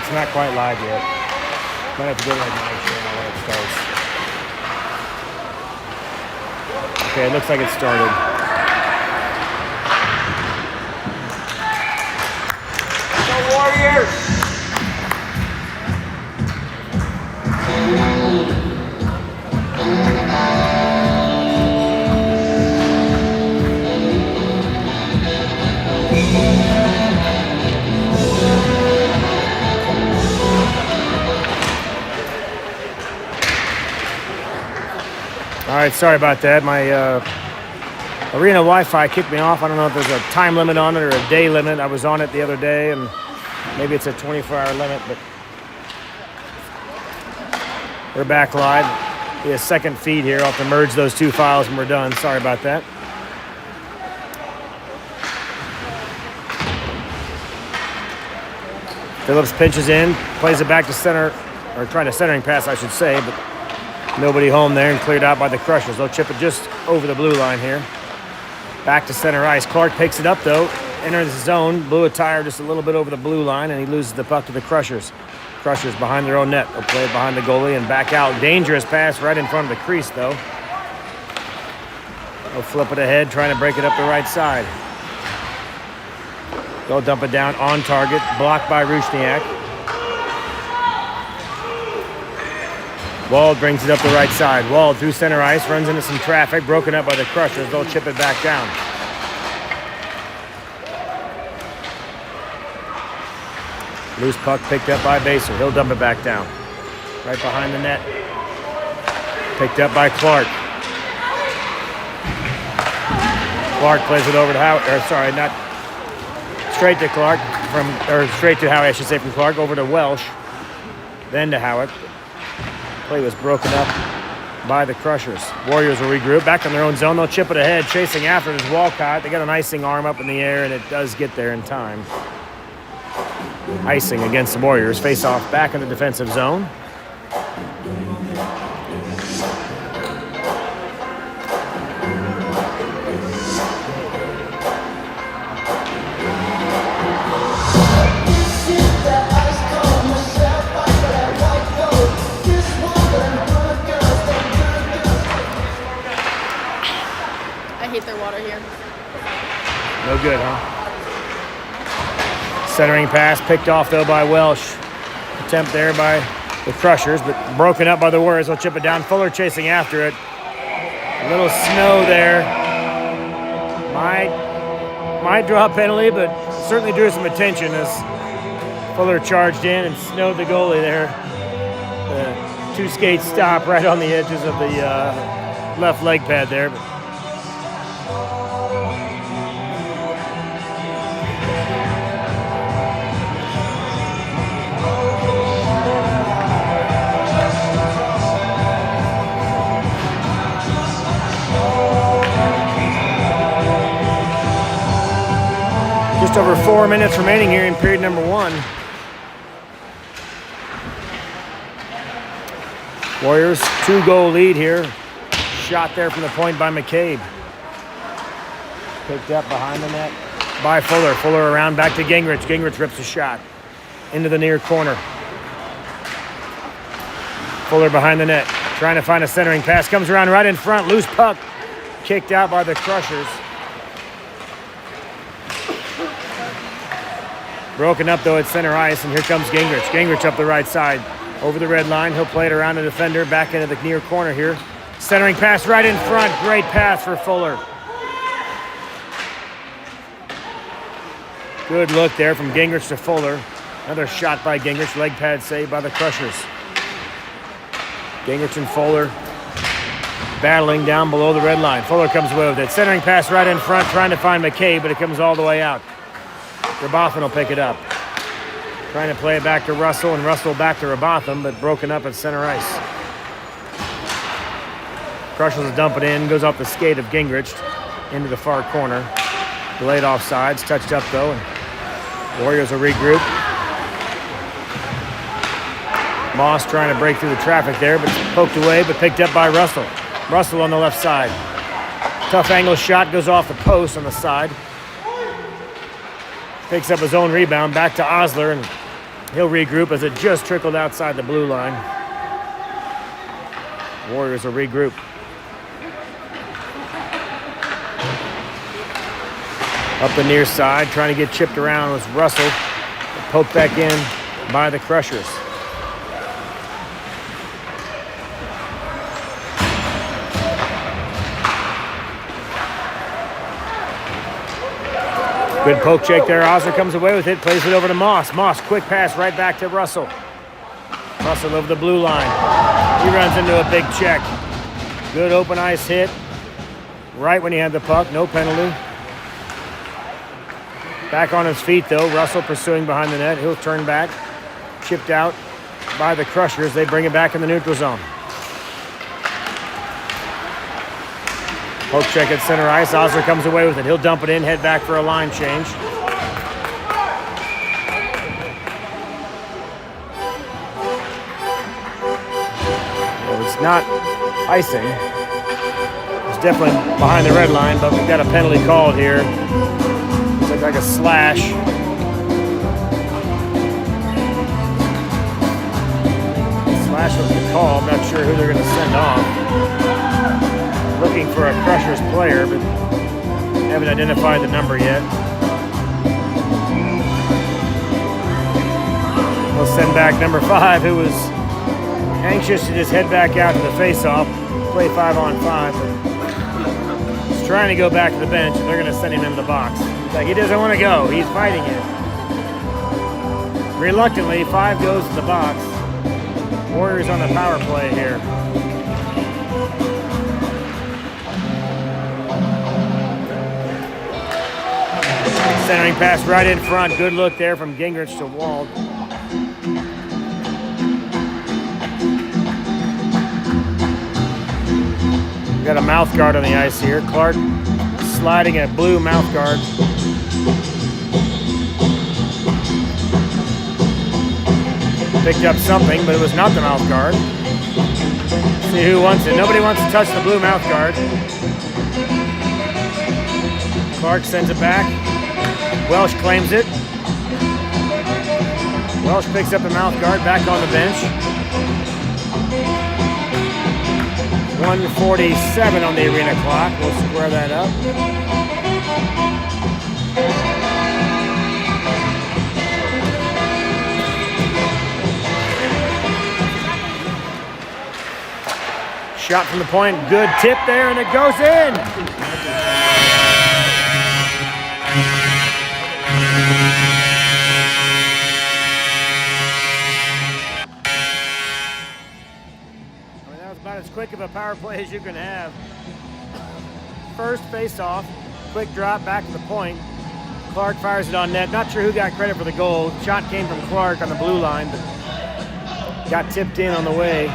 It's not quite live yet. Might have to go to the night channel when it starts. Okay, it looks like it started. Go Warriors! All right, sorry about that. My arena Wi-Fi kicked me off. I don't know if there's a time limit on it or a day limit. I was on it the other day, and maybe it's a 24-hour limit, but we're back live. Be a second feed here. I'll have to merge those two files when we're done. Sorry about that. Phillips pinches in, plays it back to center, or trying to centering pass, I should say, but nobody home there and cleared out by the Crushers. They'll chip it just over the blue line here. Back to center ice. Clark picks it up, though. Enters the zone. Blew a tire just a little bit over the blue line, and he loses the puck to the Crushers. Crushers behind their own net. They'll play it behind the goalie and back out. Dangerous pass right in front of the crease, though. They'll flip it ahead, trying to break it up the right side. They'll dump it down on target. Blocked by Rusniak. Wald brings it up the right side. Wald through center ice, runs into some traffic, broken up by the Crushers. They'll chip it back down. Loose puck picked up by Baser. He'll dump it back down. Right behind the net. Picked up by Clark. Clark plays it over to Howie, or sorry, not straight to Clark, straight to Howie, I should say, from Clark, over to Welsh, then to Howitt. Play was broken up by the Crushers. Warriors will regroup. Back in their own zone. They'll chip it ahead. Chasing after it is Walcott. They got an icing arm up in the air, and it does get there in time. Icing against the Warriors. Face off back in the defensive zone. Their water here. No good, huh? Centering pass picked off, though, by Welsh. Attempt there by the Crushers, but broken up by the Warriors. They'll chip it down. Fuller chasing after it. A little snow there. Might draw a penalty, but certainly drew some attention as Fuller charged in and snowed the goalie there. The two skates stop right on the edges of the left leg pad there. But just over 4 minutes remaining here in period number one. Warriors 2-goal lead here. Shot there from the point by McCabe. Picked up behind the net by Fuller. Fuller around back to Gingrich. Gingrich rips a shot into the near corner. Fuller behind the net. Trying to find a centering pass. Comes around right in front. Loose puck. Kicked out by the Crushers. Broken up, though, at center ice, and here comes Gingrich. Gingrich up the right side. Over the red line. He'll play it around the defender. Back into the near corner here. Centering pass right in front. Great pass for Fuller. Good look there from Gingrich to Fuller. Another shot by Gingrich. Leg pad saved by the Crushers. Gingrich and Fuller battling down below the red line. Fuller comes away with it. Centering pass right in front, trying to find McCabe, but it comes all the way out. Rabotham will pick it up. Trying to play it back to Russell, and Russell back to Rabotham, but broken up at center ice. Crushers will dump it in, goes off the skate of Gingrich into the far corner. Delayed offsides, touched up though, and Warriors will regroup. Moss trying to break through the traffic there, but poked away, but picked up by Russell. Russell on the left side. Tough angle shot, goes off the post on the side. Picks up his own rebound, back to Osler, and He'll regroup as it just trickled outside the blue line. Warriors will regroup. Up the near side, trying to get chipped around was Russell. Poked back in by the Crushers. Good poke check there. Osler comes away with it, plays it over to Moss. Moss, quick pass right back to Russell. Russell over the blue line. He runs into a big check. Good open ice hit. Right when he had the puck, no penalty. Back on his feet though, Russell pursuing behind the net. He'll turn back. Chipped out by the Crushers. They bring it back in the neutral zone. Poke check at center ice. Osler comes away with it. He'll dump it in, head back for a line change. Well, it's not icing. It's definitely behind the red line, but we've got a penalty called here. Looks like a slash. Slash was the call. I'm not sure who they're going to send off. Looking for a Crushers player, but haven't identified the number yet. We'll send back number 5, who was anxious to just head back out to the face-off, play 5-on-5, but he's trying to go back to the bench, and they're going to send him into the box. Like, he doesn't want to go. He's fighting it. Reluctantly, 5 goes to the box. Warriors on the power play here. Centering pass right in front. Good look there from Gingrich to Wald. We've got a mouth guard on the ice here. Clark sliding a blue mouth guard. Picked up something, but it was not the mouth guard. See who wants it. Nobody wants to touch the blue mouth guard. Clark sends it back. Welsh claims it. Welsh picks up the mouth guard, back on the bench. 1:47 on the arena clock. We'll square that up. Shot from the point, good tip there, and it goes in. As quick of a power play as you can have. First face-off, quick drop back to the point. Clark fires it on net. Not sure who got credit for the goal. Shot came from Clark on the blue line, but got tipped in on the way.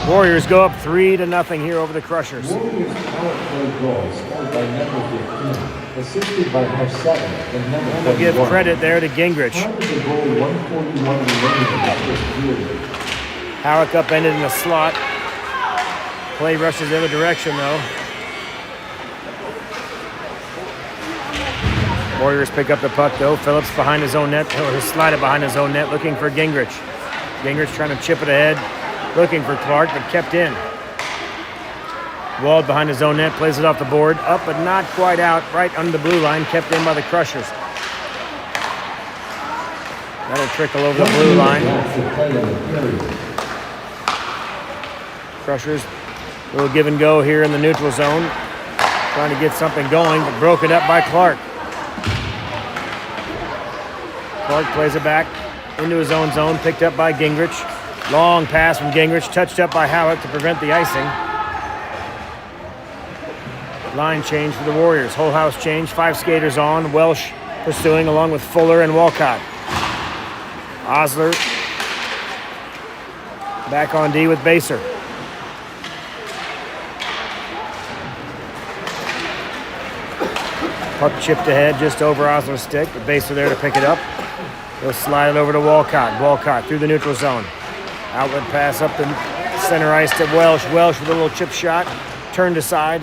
Warriors go up 3-0 here over the Crushers. Warriors power play goal scored by number 15, assisted by number 7 and number 41. We'll give credit there to Gingrich. Time of the goal, 141 remaining in the first period. Howick upended in the slot. Play rushes the other direction though. Warriors pick up the puck though. Phillips behind his own net. He'll slide it behind his own net, looking for Gingrich. Gingrich trying to chip it ahead. Looking for Clark, but kept in. Wald behind his own net, plays it off the board. Up, but not quite out. Right under the blue line, kept in by the Crushers. That'll trickle over the blue line. Crushers, a little give and go here in the neutral zone. Trying to get something going, but broken up by Clark. Clark plays it back into his own zone, picked up by Gingrich. Long pass from Gingrich, touched up by Howick to prevent the icing. Line change for the Warriors. Whole house change, 5 skaters on. Welsh pursuing along with Fuller and Walcott. Osler back on D with Baser. Puck chipped ahead just over Osler's stick, but Baser there to pick it up. He'll slide it over to Walcott. Walcott through the neutral zone. Outlet pass up the center ice to Welsh. Welsh with a little chip shot. Turned aside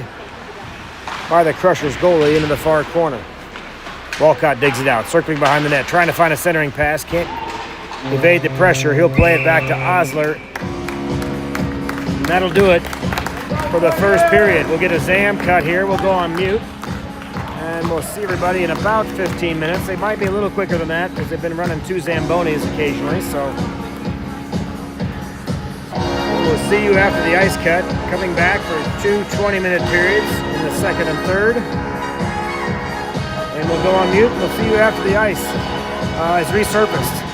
by the Crushers goalie into the far corner. Walcott digs it out, circling behind the net, trying to find a centering pass. Can't evade the pressure. He'll play it back to Osler. And that'll do it for the first period. We'll get a Zam cut here. We'll go on mute. And we'll see everybody in about 15 minutes. They might be a little quicker than that because they've been running 2 Zambonis occasionally. So we'll see you after the ice cut. Coming back for 2 20-minute periods in the second and third. And we'll go on mute. We'll see you after the ice is resurfaced.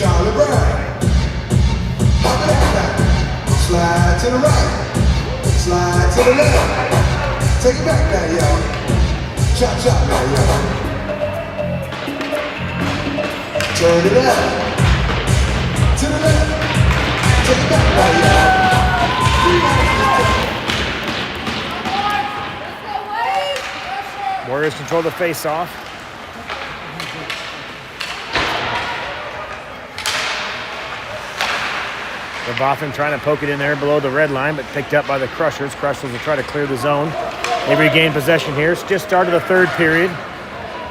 Charlie Brown. Hop it out now. Slide to the right. Slide to the left. Take it back now, y'all. Chop, chop now, y'all. Turn it up. To the left. Take it back now, y'all. Warriors control the face-off. Botham trying to poke it in there below the red line, but picked up by the Crushers. Crushers will try to clear the zone. They regain possession here. It's just started the third period.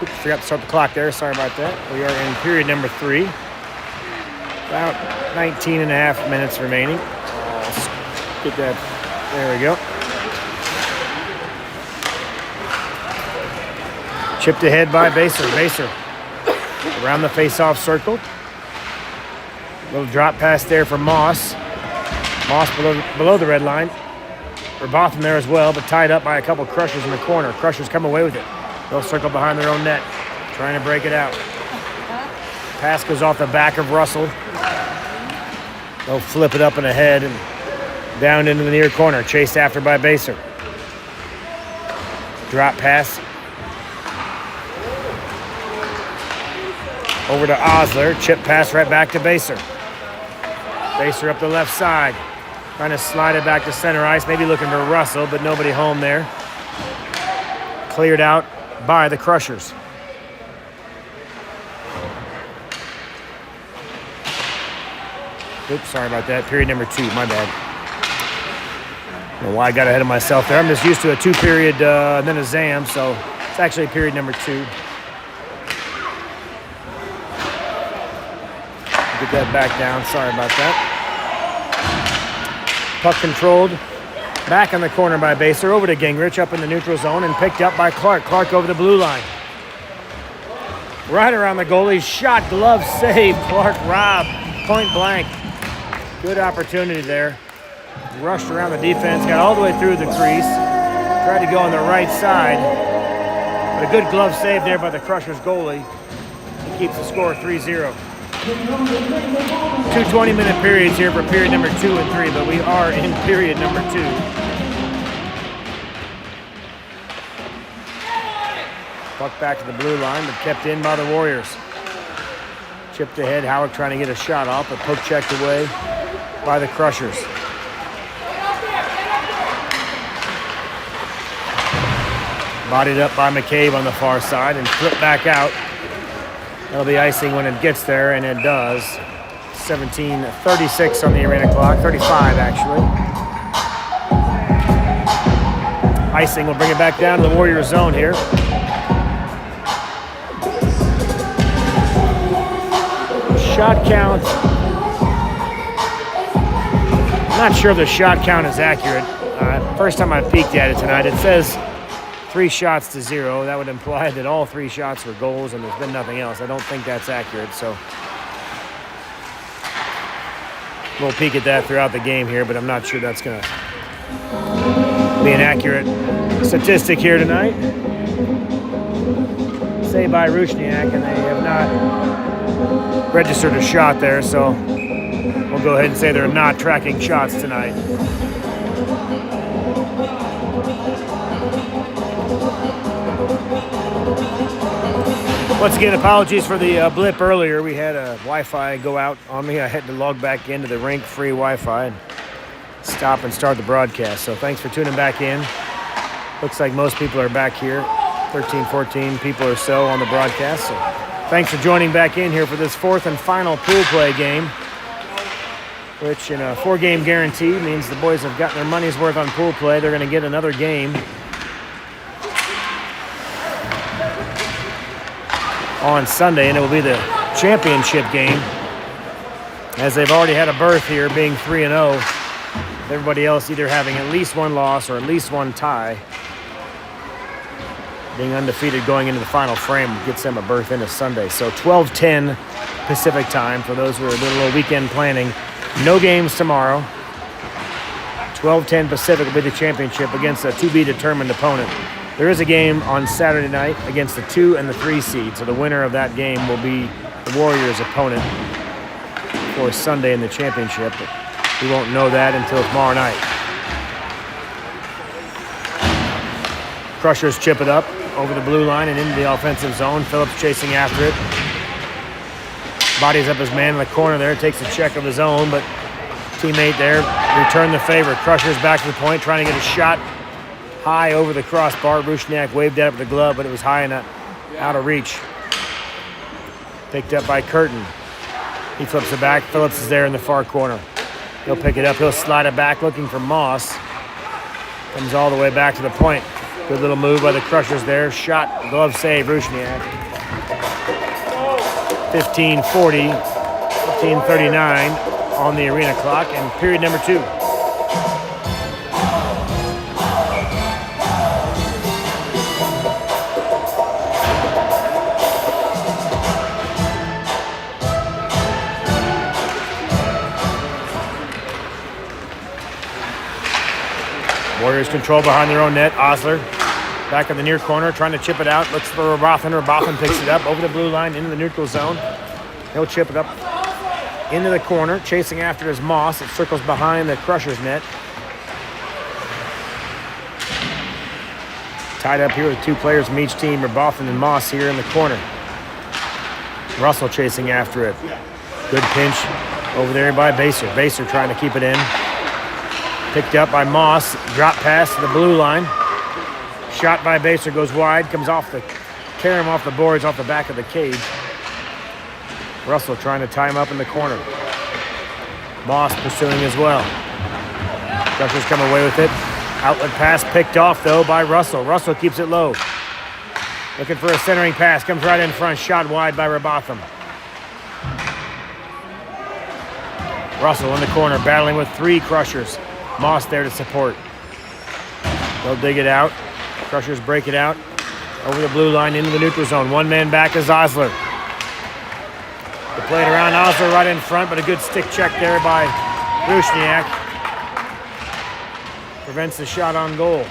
Oops, forgot to start the clock there. Sorry about that. We are in period number 3. About 19 and a half minutes remaining. Let's get that. There we go. Chipped ahead by Baser. Baser around the face-off circle. Little drop pass there for Moss. Moss below the red line. Botham there as well, but tied up by a couple Crushers in the corner. Crushers come away with it. They'll circle behind their own net, trying to break it out. Pass goes off the back of Russell. They'll flip it up and ahead and down into the near corner. Chased after by Baser. Drop pass. Over to Osler. Chip pass right back to Baser. Baser up the left side. Trying to slide it back to center ice. Maybe looking for Russell, but nobody home there. Cleared out by the Crushers. Oops, sorry about that. Period number 2, my bad. I don't know why I got ahead of myself there. I'm just used to a 2-period and then a ZAM, so it's actually period number 2. Get that back down. Sorry about that. Puck controlled. Back in the corner by Baser. Over to Gingrich up in the neutral zone and picked up by Clark. Clark over the blue line. Right around the goalie. Shot, glove, save. Clark robbed. Point blank. Good opportunity there. Rushed around the defense. Got all the way through the crease. Tried to go on the right side. But a good glove save there by the Crushers goalie. He keeps the score 3-0. 2 20-minute periods here for period number 2 and 3, but we are in period number 2. Puck back to the blue line, but kept in by the Warriors. Chipped ahead, Howard trying to get a shot off, but poke checked away by the Crushers. Bodied up by McCabe on the far side and flipped back out. That'll be icing when it gets there, and it does. 17:36 on the arena clock, 35 actually. Icing will bring it back down to the Warrior zone here. Shot count. I'm not sure if the shot count is accurate. First time I peeked at it tonight, it says 3 shots to 0. That would imply that all 3 shots were goals and there's been nothing else. I don't think that's accurate, so we'll peek at that throughout the game here, but I'm not sure that's going to be an accurate statistic here tonight. Saved by Rusniak, and they have not registered a shot there, so we'll go ahead and say they're not tracking shots tonight. Once again, apologies for the blip earlier. We had a Wi-Fi go out on me. I had to log back into the rink-free Wi-Fi and stop and start the broadcast. So thanks for tuning back in. Looks like most people are back here. 13, 14 people or so on the broadcast. So thanks for joining back in here for this 4th and final pool play game, which in a 4-game guarantee means the boys have gotten their money's worth on pool play. They're going to get another game on Sunday, and it will be the championship game, as they've already had a berth here, being 3-0. Everybody else either having at least 1 loss or at least 1 tie. Being undefeated going into the final frame gets them a berth into Sunday. So 12:10 Pacific time for those who are doing a little weekend planning. No games tomorrow. 12:10 Pacific will be the championship against a to-be-determined opponent. There is a game on Saturday night against the 2 and the 3 seed, so the winner of that game will be the Warriors' opponent for Sunday in the championship, but we won't know that until tomorrow night. Crushers chip it up over the blue line and into the offensive zone. Phillips chasing after it. Bodies up his man in the corner there, takes a check of his own, but teammate there returned the favor. Crushers back to the point, trying to get a shot high over the crossbar. Rusniak waved that up with the glove, but it was high and out of reach. Picked up by Curtin. He flips it back. Phillips is there in the far corner. He'll pick it up. He'll slide it back looking for Moss. Comes all the way back to the point. Good little move by the Crushers there. Shot, glove save, Rusniak. 15:40, 15:39 on the arena clock, and period number 2. Warriors control behind their own net. Osler back in the near corner, trying to chip it out. Looks for Robothan. Robothan picks it up over the blue line into the neutral zone. He'll chip it up into the corner. Chasing after it is Moss. It circles behind the Crushers net. Tied up here with 2 players from each team, Robothan and Moss here in the corner. Russell chasing after it. Good pinch over there by Baser. Baser trying to keep it in. Picked up by Moss. Drop pass to the blue line. Shot by Baser goes wide. Comes off the, tear him off the boards, off the back of the cage. Russell trying to tie him up in the corner. Moss pursuing as well. Crushers come away with it. Outlet pass picked off though by Russell. Russell keeps it low. Looking for a centering pass. Comes right in front. Shot wide by Robotham. Russell in the corner battling with 3 Crushers. Moss there to support. They'll dig it out. Crushers break it out over the blue line into the neutral zone. 1 man back is Osler. They play it around Osler right in front, but a good stick check there by Rusniak. Prevents the shot on goal.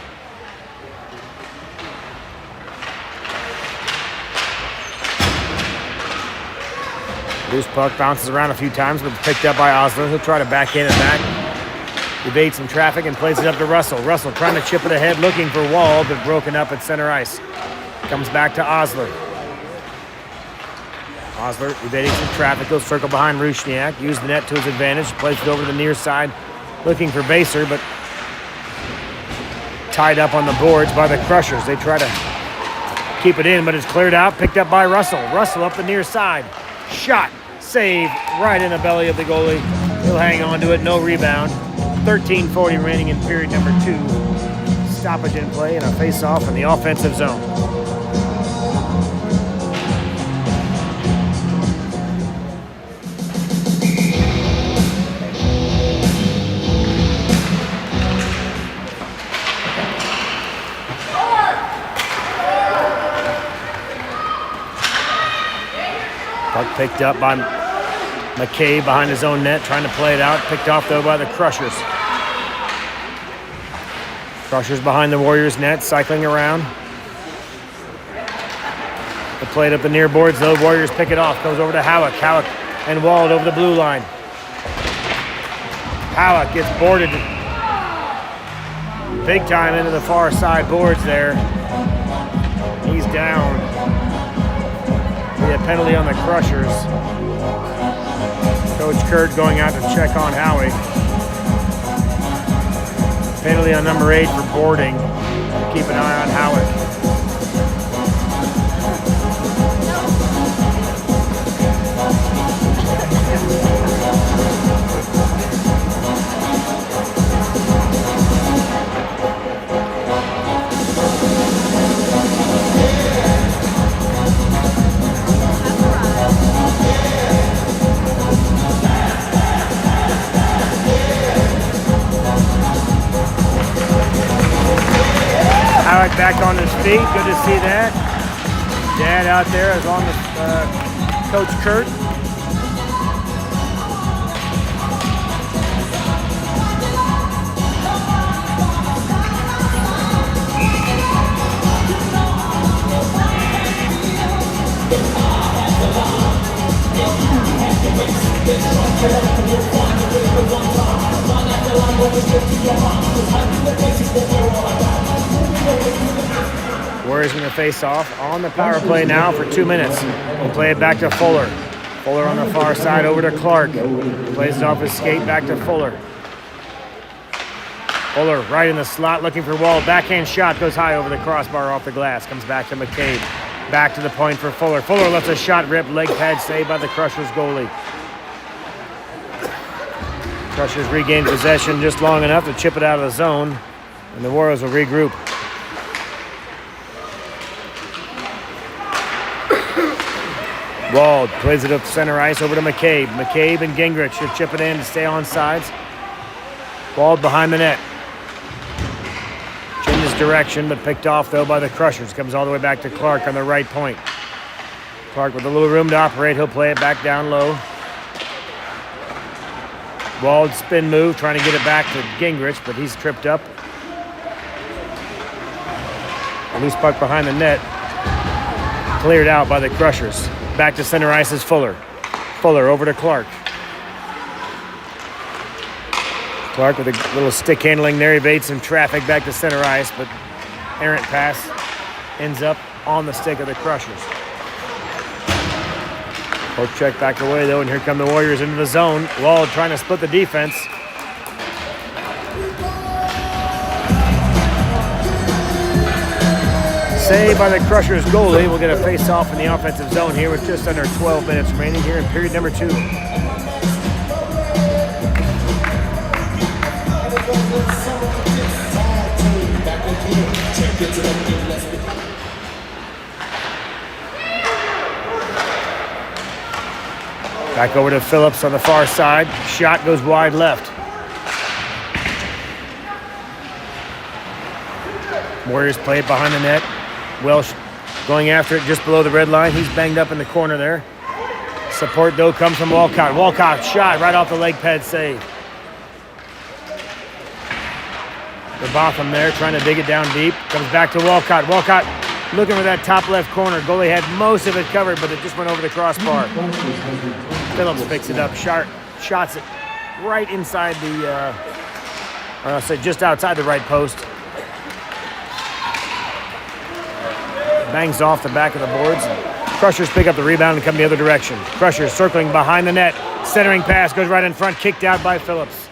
Loose puck bounces around a few times, but it's picked up by Osler. He'll try to backhand it back. Evades some traffic and plays it up to Russell. Russell trying to chip it ahead, looking for Wall, but broken up at center ice. Comes back to Osler. Osler evading some traffic. He'll circle behind Rusniak. Use the net to his advantage. Plays it over to the near side, looking for Baser, but tied up on the boards by the Crushers. They try to keep it in, but it's cleared out. Picked up by Russell. Russell up the near side. Shot. Save right in the belly of the goalie. He'll hang on to it. No rebound. 13:40 remaining in period number 2. Stoppage in play and a face-off in the offensive zone. Puck picked up by McCabe behind his own net, trying to play it out. Picked off, though, by the Crushers. Crushers behind the Warriors' net, cycling around. They play it up the near boards, though. Warriors pick it off. Goes over to Howick. Howick and Wald over the blue line. Howick gets boarded big time into the far side boards there. He's down. Be a penalty on the Crushers. Coach Kurt going out to check on Howie. Penalty on number 8 for boarding. Keep an eye on Howick. Howick back on his feet. Good to see that. Dad out there is on the Coach Kurt. Get Warriors going to face off on the power play now for 2 minutes. We'll play it back to Fuller. Fuller on the far side over to Clark. Plays it off his skate back to Fuller. Fuller right in the slot looking for Wald. Backhand shot goes high over the crossbar off the glass. Comes back to McCabe. Back to the point for Fuller. Fuller lets a shot rip. Leg pad saved by the Crushers goalie. Crushers regain possession just long enough to chip it out of the zone. And the Warriors will regroup. Wald plays it up center ice over to McCabe. McCabe and Gingrich should chip it in to stay on sides. Wald behind the net. Changes direction, but picked off though by the Crushers. Comes all the way back to Clark on the right point. Clark with a little room to operate. He'll play it back down low. Wald spin move, trying to get it back to Gingrich, but he's tripped up. A loose puck behind the net. Cleared out by the Crushers. Back to center ice is Fuller. Fuller over to Clark. Clark with a little stick handling there. Evades some traffic back to center ice, but errant pass ends up on the stick of the Crushers. Poke check back away though, and here come the Warriors into the zone. Wald trying to split the defense. Saved by the Crushers goalie. We'll get a face-off in the offensive zone here with just under 12 minutes remaining here in period number 2. Back over to Phillips on the far side. Shot goes wide left. Warriors play it behind the net. Welsh going after it just below the red line. He's banged up in the corner there. Support though comes from Walcott. Walcott shot right off the leg pad save. The Botham there trying to dig it down deep. Comes back to Walcott. Walcott looking for that top left corner. Goalie had most of it covered, but it just went over the crossbar. Phillips picks it up. Shots it right inside the, or I'll say just outside the right post. Bangs off the back of the boards. Crushers pick up the rebound and come the other direction. Crushers circling behind the net. Centering pass goes right in front, kicked out by Phillips.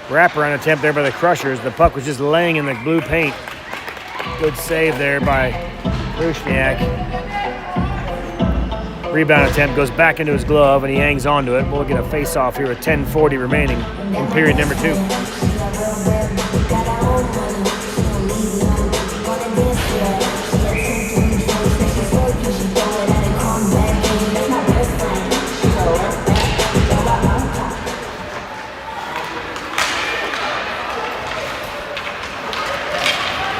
Wraparound attempt there by the Crushers. The puck was just laying in the blue paint. Good save there by Rusniak. Rebound attempt goes back into his glove and he hangs on to it. We'll get a face-off here with 10:40 remaining in period number 2.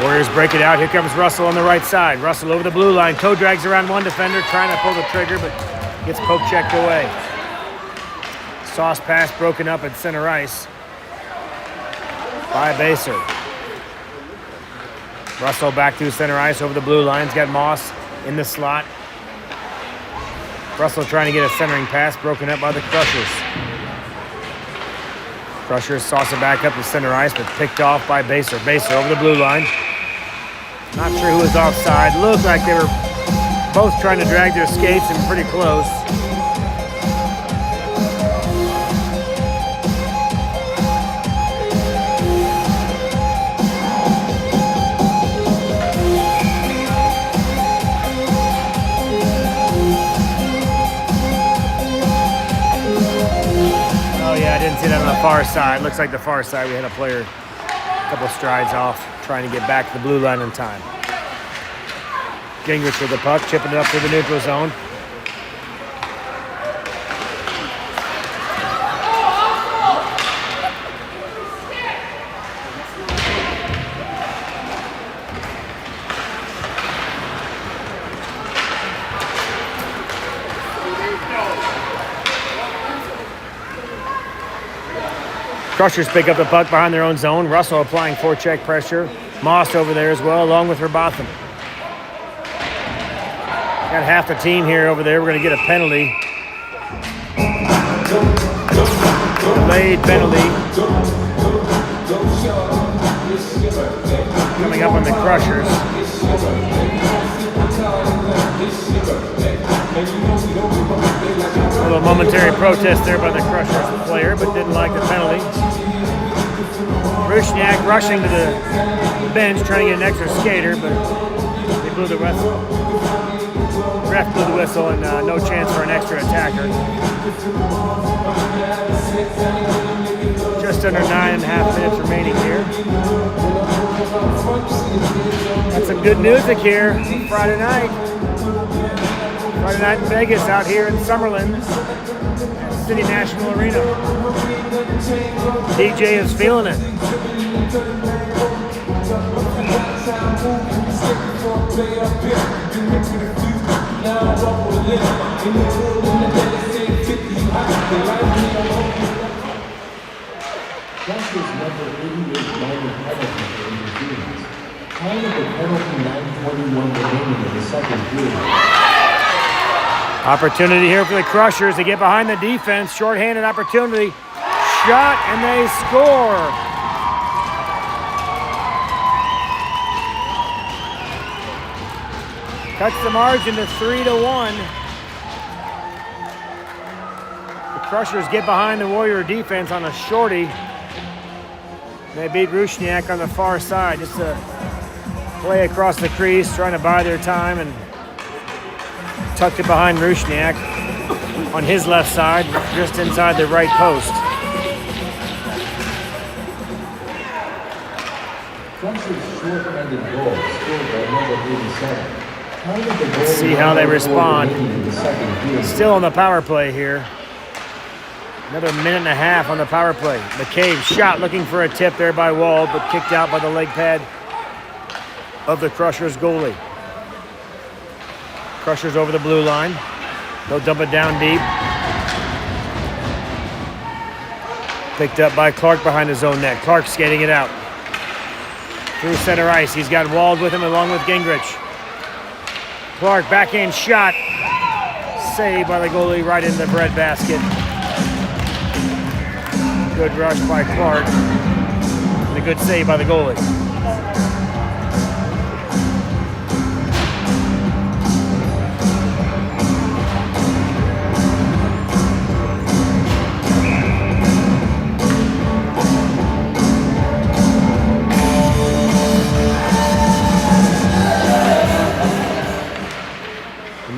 Warriors break it out. Here comes Russell on the right side. Russell over the blue line. Toe drags around one defender, trying to pull the trigger, but gets poke checked away. Sauce pass broken up at center ice by Baser. Russell back through center ice over the blue line. He's got Moss in the slot. Russell trying to get a centering pass, broken up by the Crushers. Crushers sauce it back up to center ice, but picked off by Baser. Baser over the blue line. Not sure who was offside. Looked like they were both trying to drag their skates and pretty close. Oh yeah, I didn't see that on the far side. Looks like the far side we had a player a couple strides off, trying to get back to the blue line in time. Gingrich with the puck, chipping it up through the neutral zone. Crushers pick up the puck behind their own zone. Russell applying forecheck pressure. Moss over there as well, along with Verbotham. Got half the team here over there. We're going to get a penalty. Delayed penalty. coming up on the Crushers. A little momentary protest there by the Crushers player, but didn't like the penalty. Rusniak rushing to the bench, trying to get an extra skater, but they blew the whistle. Ref blew the whistle, and no chance for an extra attacker. Just under 9.5 minutes remaining here. Got some good music here Friday night. Friday night in Vegas, out here in Summerlin at City National Arena. DJ is feeling it. Crushers number 88 minor penalty for inconvenience. Time of the penalty 9:21 remaining in the second period. Opportunity here for the Crushers to get behind the defense. Short-handed opportunity. Shot, and they score. Cuts the margin to 3-1. The Crushers get behind the Warrior defense on a shorty. They beat Rusniak on the far side. Just a play across the crease, trying to buy their time, and tucked it behind Rusniak on his left side, just inside the right post. Crushers short-handed goal scored by number 87. Let's see how they respond. Still on the power play here. Another minute and a half on the power play. McCabe shot, looking for a tip there by Wald, but kicked out by the leg pad of the Crushers goalie. Crushers over the blue line. They'll dump it down deep. Picked up by Clark behind his own net. Clark skating it out. Through center ice. He's got Wald with him along with Gingrich. Clark backhand shot. Saved by the goalie right in the breadbasket. Good rush by Clark. And a good save by the goalie.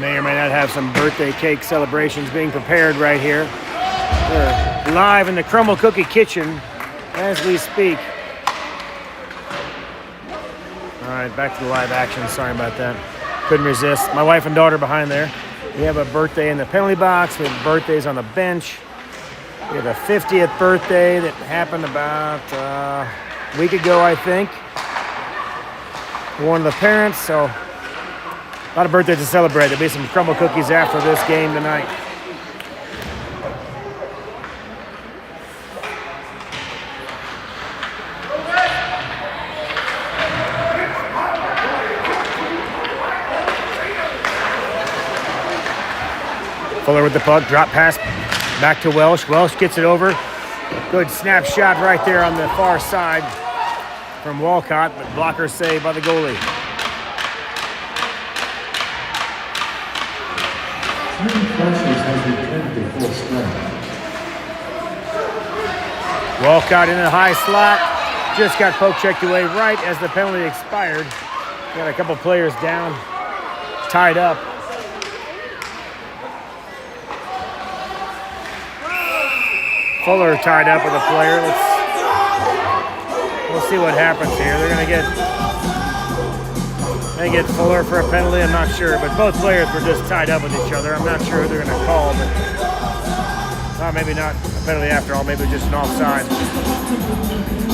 May or may not have some birthday cake celebrations being prepared right here. We're live in the Crumble Cookie Kitchen as we speak. All right, back to the live action. Sorry about that. Couldn't resist. My wife and daughter behind there. We have a birthday in the penalty box. We have birthdays on the bench. We have a 50th birthday that happened about a week ago, I think. One of the parents, so a lot of birthdays to celebrate. There'll be some crumble cookies after this game tonight. Fuller with the puck, drop pass back to Welsh. Welsh gets it over. Good snapshot right there on the far side from Walcott, but blocker save by the goalie. Crushers has returned to full strength. Walcott in a high slot. Just got poke checked away right as the penalty expired. Got a couple players down, tied up. Fuller tied up with a player. We'll see what happens here. They're gonna get Fuller for a penalty. I'm not sure, but both players were just tied up with each other. I'm not sure who they're gonna call, but maybe not a penalty after all. Maybe just an offside.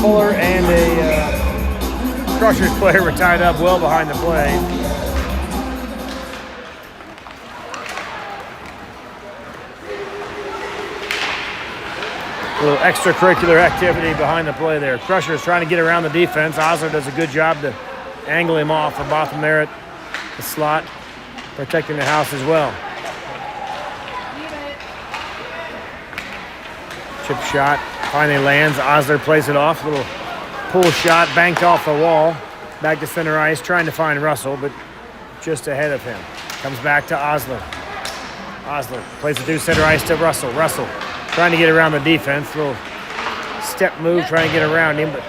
Fuller and a Crushers player were tied up well behind the play. A little extracurricular activity behind the play there. Crushers trying to get around the defense. Osler does a good job to angle him off for Botham there at the slot, protecting the house as well. Chip shot finally lands. Osler plays it off. Little pull shot banked off the wall. Back to center ice, trying to find Russell, but just ahead of him. Comes back to Osler. Osler plays it through center ice to Russell. Russell trying to get around the defense. Little step move, trying to get around him, but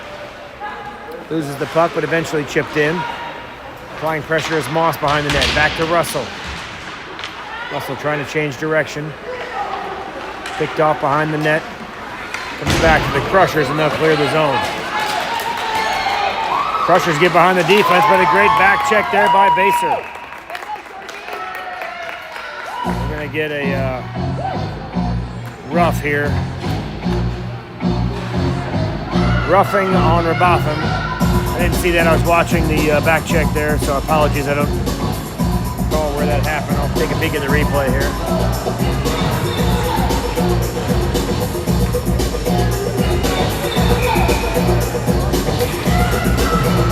loses the puck, but eventually chipped in. Applying pressure is Moss behind the net. Back to Russell. Russell trying to change direction. Picked off behind the net. Comes back to the Crushers, and they'll clear the zone. Crushers get behind the defense, but a great back check there by Baser. We're going to get a rough here. Roughing on Rabotham. I didn't see that. I was watching the back check there, so apologies. I don't recall where that happened. I'll take a peek at the replay here.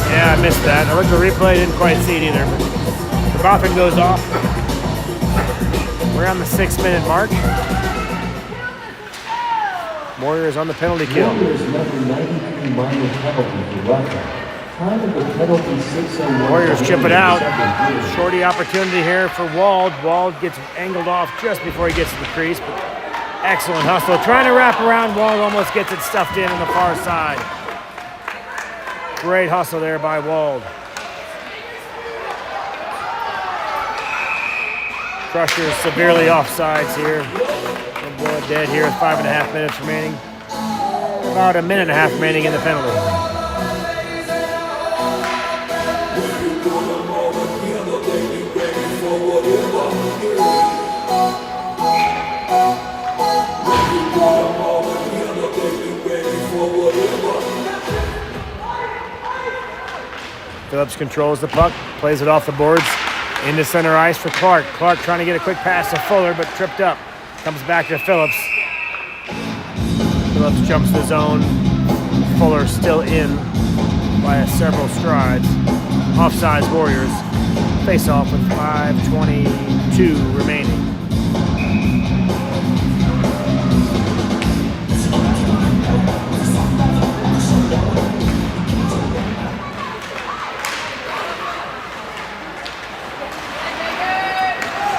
Yeah, I missed that. I looked at the replay, didn't quite see it either. But Rabotham goes off. We're on the 6-minute mark. Warriors on the penalty kill. Warriors number 93 minor penalty for Russia. Time of the penalty 6:01. Warriors chip it out. Shorty opportunity here for Wald. Wald gets angled off just before he gets to the crease. But excellent hustle. Trying to wrap around. Wald almost gets it stuffed in on the far side. Great hustle there by Wald. Crushers severely offsides here. And blood dead here with 5.5 minutes remaining. About a minute and a half remaining in the penalty. Phillips controls the puck, plays it off the boards into center ice for Clark. Clark trying to get a quick pass to Fuller, but tripped up. Comes back to Phillips. Phillips jumps the zone. Fuller still in by several strides. Offsides Warriors. Face off with 5:22 remaining.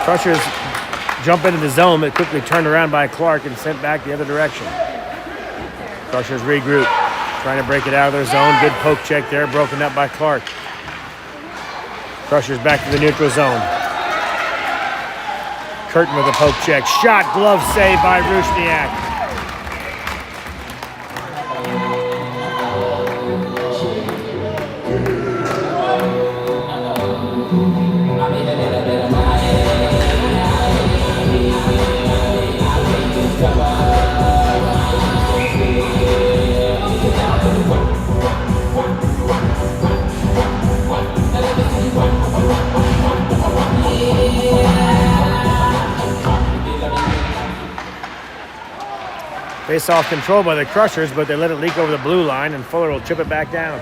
Crushers jump into the zone, but quickly turned around by Clark and sent back the other direction. Crushers regroup, trying to break it out of their zone. Good poke check there, broken up by Clark. Crushers back to the neutral zone. Curtin with a poke check. Shot, glove save by Rusniak. Face-off control by the Crushers, but they let it leak over the blue line, and Fuller will chip it back down.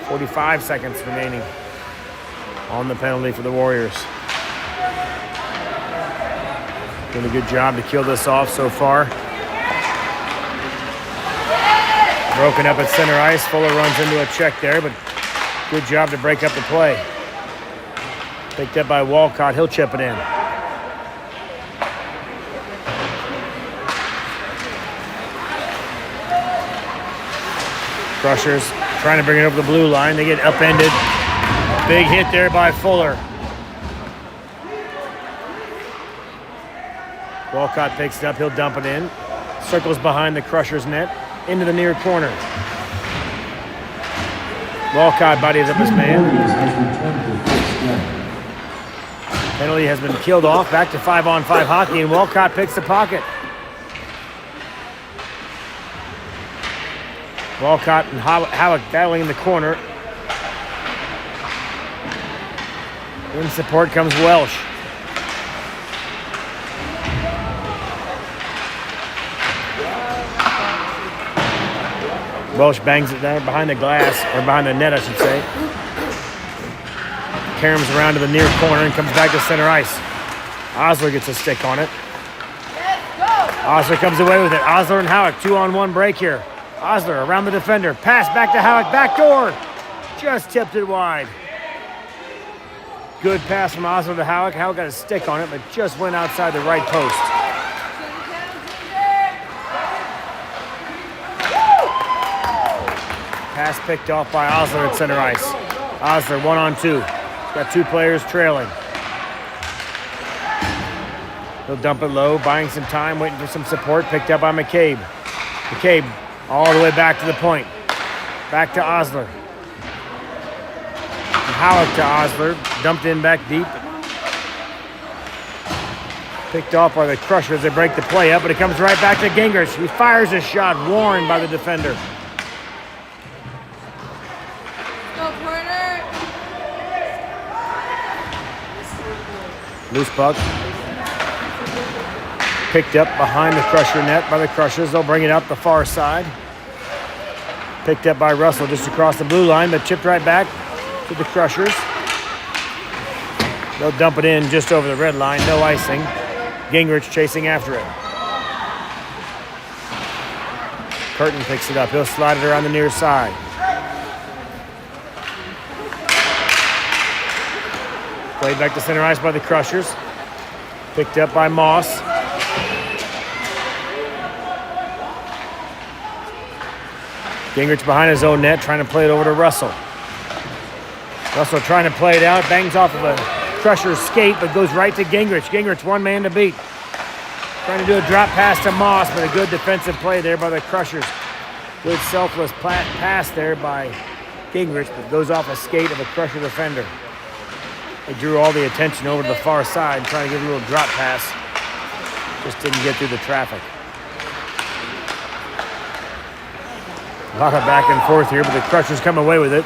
45 seconds remaining on the penalty for the Warriors. Doing a good job to kill this off so far. Broken up at center ice. Fuller runs into a check there, but good job to break up the play. Picked up by Walcott. He'll chip it in. Crushers trying to bring it over the blue line. They get upended. Big hit there by Fuller. Walcott picks it up. He'll dump it in. Circles behind the Crushers net into the near corner. Walcott bodies up his man. Penalty has been killed off. Back to 5-on-5 hockey, and Walcott picks the pocket. Walcott and Howick battling in the corner. In support comes Welsh. Welsh bangs it there behind the glass, or behind the net, I should say. Caroms around to the near corner and comes back to center ice. Osler gets a stick on it. Osler comes away with it. Osler and Howick, 2-on-1 break here. Osler around the defender. Pass back to Howick. Back door. just tipped it wide. Good pass from Osler to Howick. Howick got a stick on it, but just went outside the right post. Pass picked off by Osler at center ice. Osler 1-on-2. He's got 2 players trailing. He'll dump it low, buying some time, waiting for some support. Picked up by McCabe. McCabe all the way back to the point. Back to Osler. Howick to Osler. Dumped in back deep. Picked off by the Crushers. They break the play up, but it comes right back to Gingrich. He fires a shot, warned by the defender. Go, Porter. Loose puck. Picked up behind the Crusher net by the Crushers. They'll bring it up the far side. Picked up by Russell just across the blue line, but chipped right back to the Crushers. They'll dump it in just over the red line. No icing. Gingrich chasing after it. Curtin picks it up. He'll slide it around the near side. Played back to center ice by the Crushers. Picked up by Moss. Gingrich behind his own net, trying to play it over to Russell. Russell trying to play it out, bangs off of a Crusher's skate, but goes right to Gingrich. Gingrich, one man to beat. Trying to do a drop pass to Moss, but a good defensive play there by the Crushers. Good selfless pass there by Gingrich, but goes off a skate of a Crusher defender. They drew all the attention over to the far side, trying to give a little drop pass. Just didn't get through the traffic. A lot of back and forth here, but the Crushers come away with it.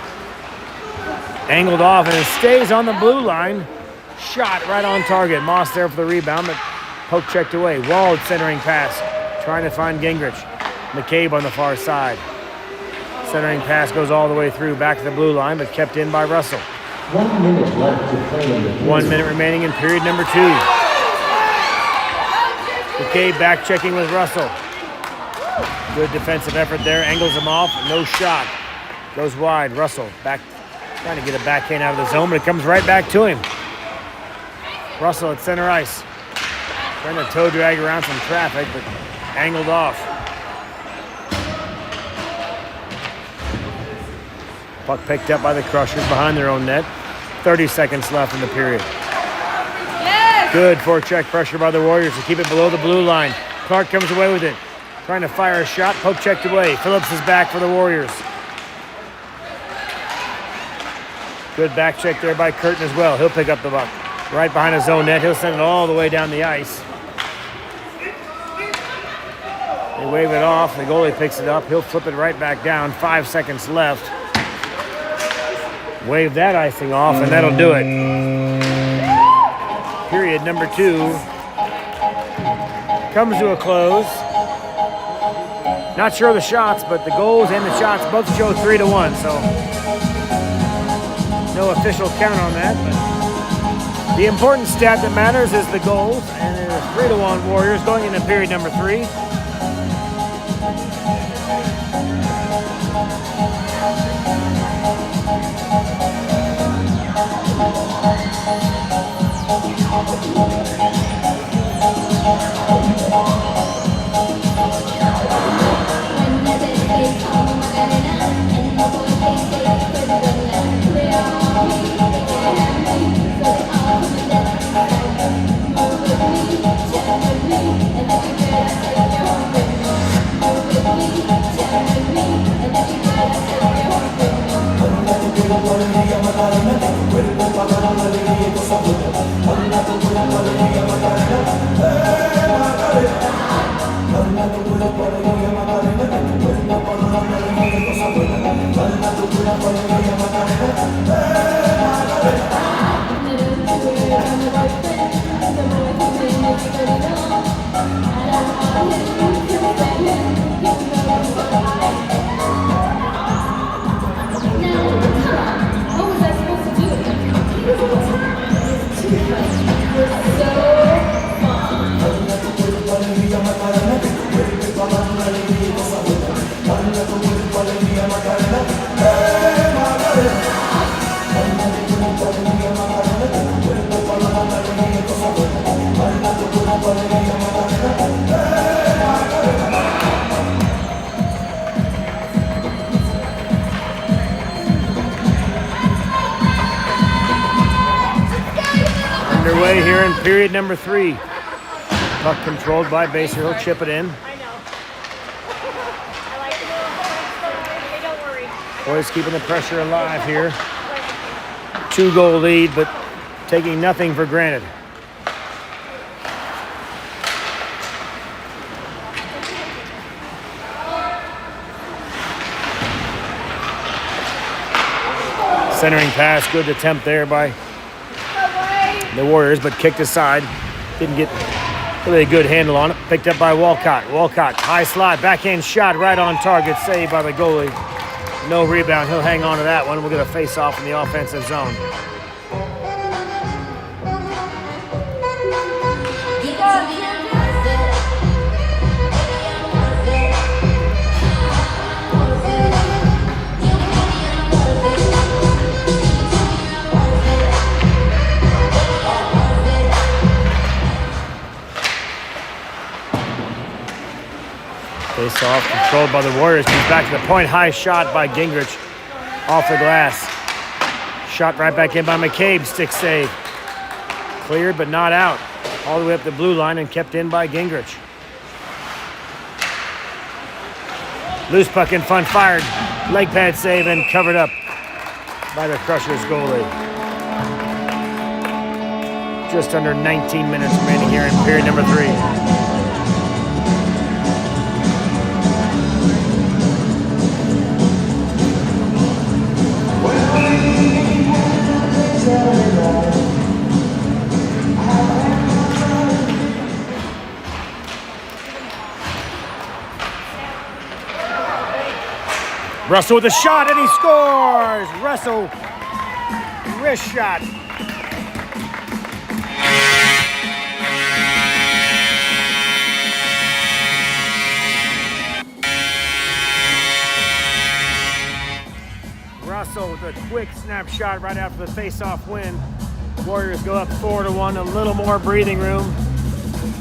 Angled off, and it stays on the blue line. Shot right on target. Moss there for the rebound, but poke checked away. Walled centering pass, trying to find Gingrich. McCabe on the far side. Centering pass goes all the way through, back to the blue line, but kept in by Russell. 1 minute left to play in the period. 1 minute remaining in period number 2. McCabe back checking with Russell. Good defensive effort there. Angles him off. No shot. Goes wide. Russell back, trying to get a backhand out of the zone, but it comes right back to him. Russell at center ice. Trying to toe drag around some traffic, but angled off. Puck picked up by the Crushers behind their own net. 30 seconds left in the period. Yes! Good forecheck pressure by the Warriors to keep it below the blue line. Clark comes away with it. Trying to fire a shot, poke checked away. Phillips is back for the Warriors. Good back check there by Curtin as well. He'll pick up the puck. Right behind his own net. He'll send it all the way down the ice. They wave it off. The goalie picks it up. He'll flip it right back down. 5 seconds left. Wave that icing off, and that'll do it. Period number 2 comes to a close. Not sure of the shots, but the goals and the shots both show 3-1, so no official count on that. But the important stat that matters is the goals, and it is 3-1 Warriors going into period number 3. Hey, underway here in period number 3. Puck controlled by Baser. He'll chip it in. I know. I like it. Hey, don't worry. Boys keeping the pressure alive here. 2-goal lead, but taking nothing for granted. Centering pass, good attempt there by the Warriors, but kicked aside. Didn't get really a good handle on it. Picked up by Walcott. Walcott, high slot, backhand shot right on target, saved by the goalie. No rebound, he'll hang on to that one. We'll get a face-off in the offensive zone. Face off, controlled by the Warriors. Comes back to the point. High shot by Gingrich. Off the glass. Shot right back in by McCabe. Stick save. Cleared but not out. All the way up the blue line and kept in by Gingrich. Loose puck in front, fired. Leg pad save and covered up by the Crushers goalie. Just under 19 minutes remaining here in period number 3. Russell with a shot and he scores! Russell, wrist shot. Russell with a quick snapshot right after the face-off win. Warriors go up 4-1, a little more breathing room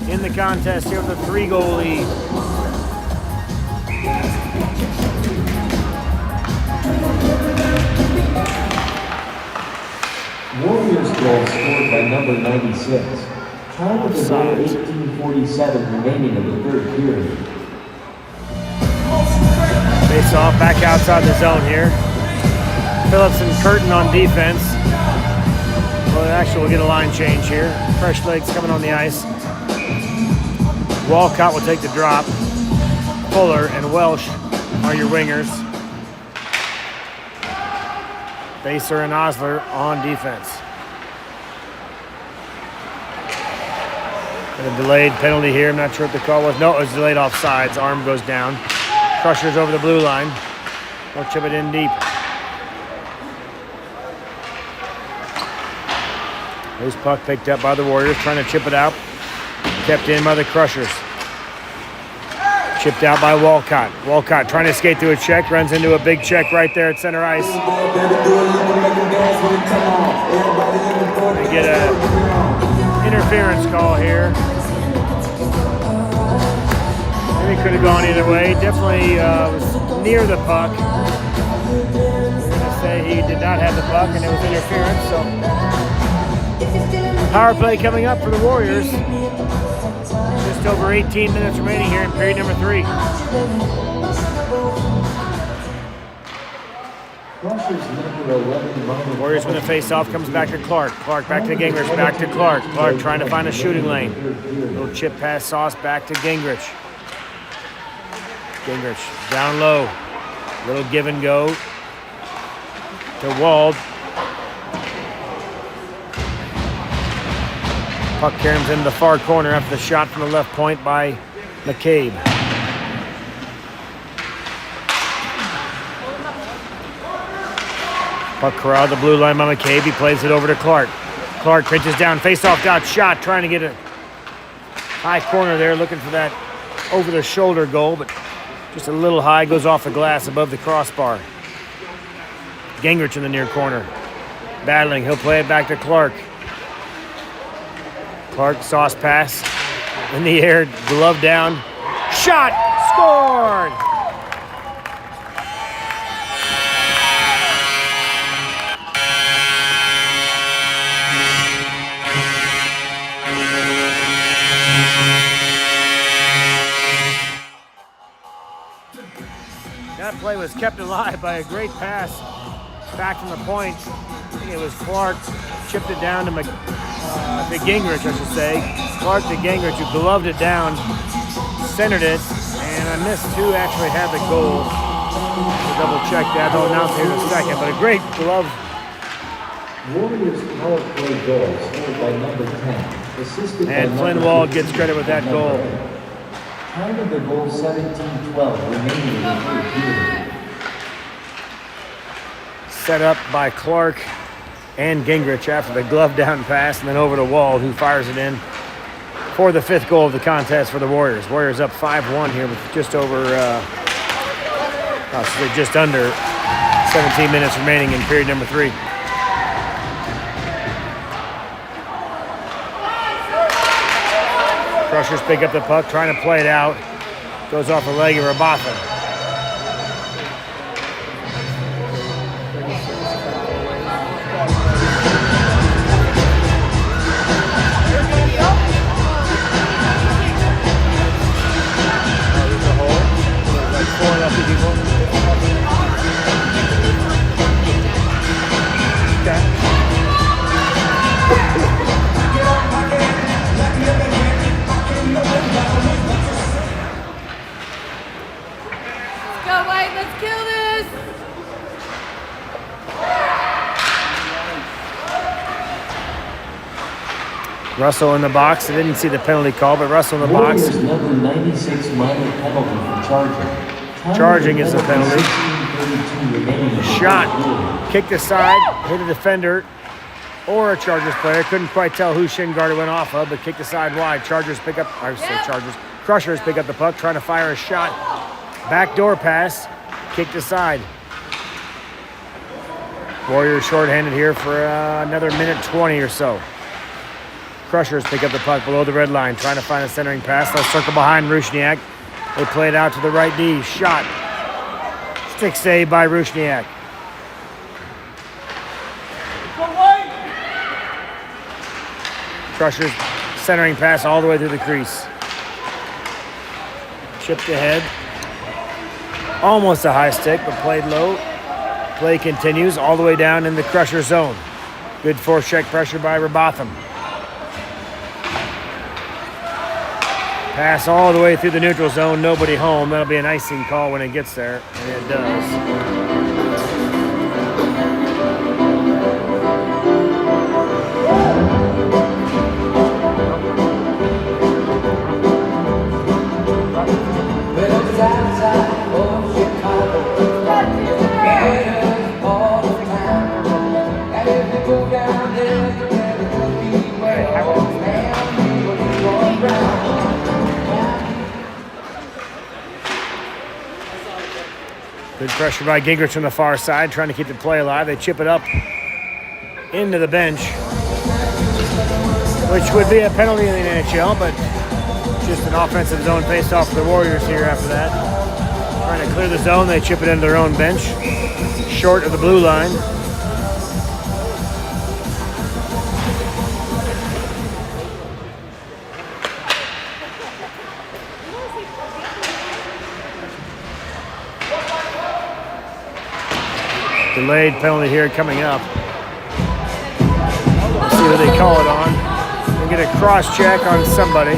in the contest here with a 3-goal lead. Warriors goal scored by number 96. Time of the goal 18:47 remaining in the third period. Face off, back outside the zone here. Phillips and Curtin on defense. Well, actually, we'll get a line change here. Fresh legs coming on the ice. Walcott will take the drop. Fuller and Welsh are your wingers. Baser and Osler on defense. And a delayed penalty here. I'm not sure what the call was. No, it was delayed offsides. Arm goes down. Crushers over the blue line. They'll chip it in deep. Loose puck picked up by the Warriors, trying to chip it out. Kept in by the Crushers. Chipped out by Walcott. Walcott trying to skate through a check, runs into a big check right there at center ice. They get a interference call here. Maybe could have gone either way. Definitely was near the puck. We're going to say he did not have the puck and it was interference. So power play coming up for the Warriors. Just over 18 minutes remaining here in period number 3. Warriors win the face-off, comes back to Clark. Clark back to Gingrich, back to Clark. Clark trying to find a shooting lane. Little chip pass Sauce back to Gingrich. Gingrich down low. Little give and go to Wald. Puck carries into the far corner after the shot from the left point by McCabe. Puck corralled the blue line by McCabe. He plays it over to Clark. Clark pitches down, face-off dot shot, trying to get a high corner there, looking for that over-the-shoulder goal, but just a little high, goes off the glass above the crossbar. Gingrich in the near corner. Battling, he'll play it back to Clark. Clark, Sauce pass in the air, glove down, shot, scored! That play was kept alive by a great pass back from the point. I think it was Clark, chipped it down to Gingrich, I should say. Clark to Gingrich, who gloved it down, centered it, and I missed who actually had the goal. We'll double check that. I'll announce here in a second, but a great glove. Warriors power play goal scored by number 10. Assisted And by Flynn number Wall 15, gets credit with that goal. Time of the goal 17-12 remaining in the third period. Set up by Clark and Gingrich after the glove down pass, and then over to Wall, who fires it in for the 5th goal of the contest for the Warriors. Warriors up 5-1 here with just over, just under 17 minutes remaining in period number 3. Crushers pick up the puck, trying to play it out. Goes off the leg of Rabatha. Russell in the box. I didn't see the penalty call, but Russell in the box. Warriors number 96 minor penalty for charging. Charging is a penalty. Shot, kicked aside, hit a defender or a Chargers player. Couldn't quite tell who shin guard it went off of, but kicked aside wide. Crushers pick up the puck, trying to fire a shot. Backdoor pass, kicked aside. Warriors shorthanded here for another minute 20 or so. Crushers pick up the puck below the red line, trying to find a centering pass. They'll circle behind Rusniak. They play it out to the right knee. Shot. Stick save by Rusniak. Crushers centering pass all the way through the crease. Chipped ahead. Almost a high stick, but played low. Play continues all the way down in the Crusher zone. Good forecheck pressure by Rabotham. Pass all the way through the neutral zone, nobody home. That'll be an icing call when it gets there, and it does. Good pressure by Gingrich on the far side, trying to keep the play alive. They chip it up into the bench, which would be a penalty in the NHL, but just an offensive zone face-off for the Warriors here after that. Trying to clear the zone, they chip it into their own bench, short of the blue line. Delayed penalty here coming up. Let's see what they call it on. We'll get a cross check on somebody.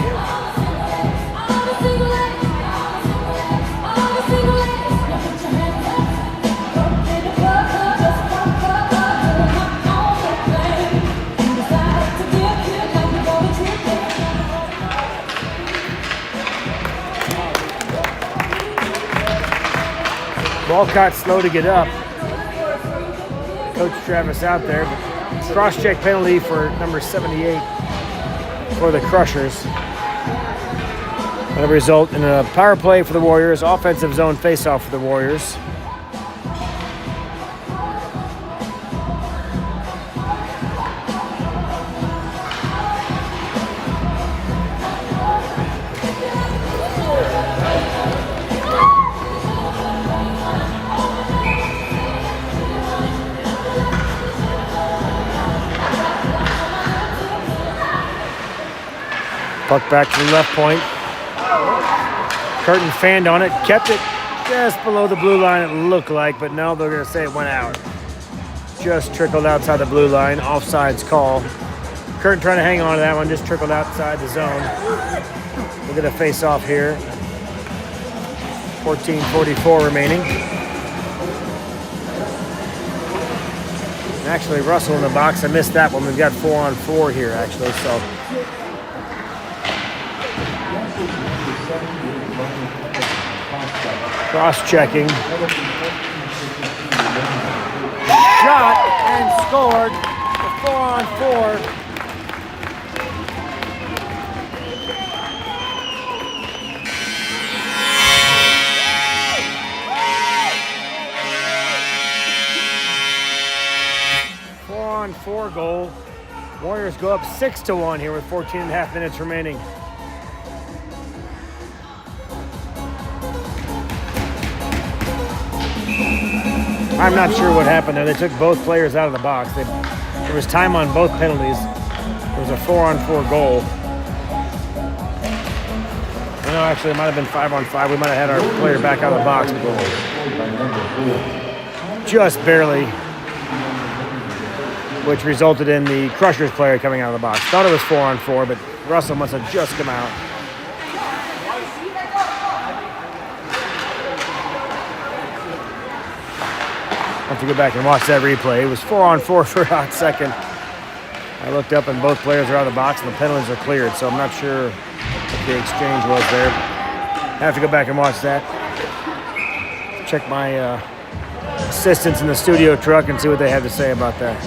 Walcott slow to get up. Coach Travis out there, but cross-check penalty for number 78 for the Crushers. That'll result in a power play for the Warriors, offensive zone face-off for the Warriors. Puck back to the left point. Curtin fanned on it, kept it, just below the blue line, it looked like, but no, they're going to say it went out. Just trickled outside the blue line. Offsides call. Curtin trying to hang on to that one, just trickled outside the zone. We'll get a face-off here. 14:44 remaining. Actually, Russell in the box. I missed that one. We've got 4-on-4 here, actually, so. Cross-checking. Shot and scored. The 4-on-4. Four goal. Warriors go up 6-1 here with 14.5 minutes remaining. I'm not sure what happened there. They took both players out of the box. There was time on both penalties. It was a 4-on-4 goal. No, actually, it might have been 5-on-5. We might have had our player back out of the box. Just barely. Which resulted in the Crushers player coming out of the box. Thought it was 4-on-4, but Russell must have just come out. I'll have to go back and watch that replay. It was 4-on-4 for a hot second. I looked up and both players are out of the box and the penalties are cleared, so I'm not sure what the exchange was there. I have to go back and watch that. Check my assistants in the studio truck and see what they have to say about that.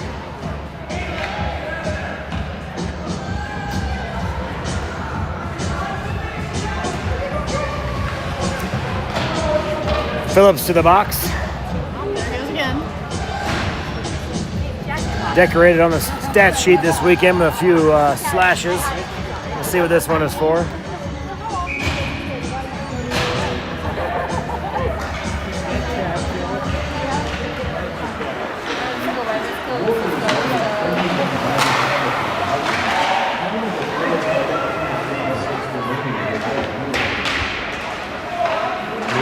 Phillips to the box. There he goes again. Decorated on the stat sheet this weekend with a few slashes. Let's see what this one is for.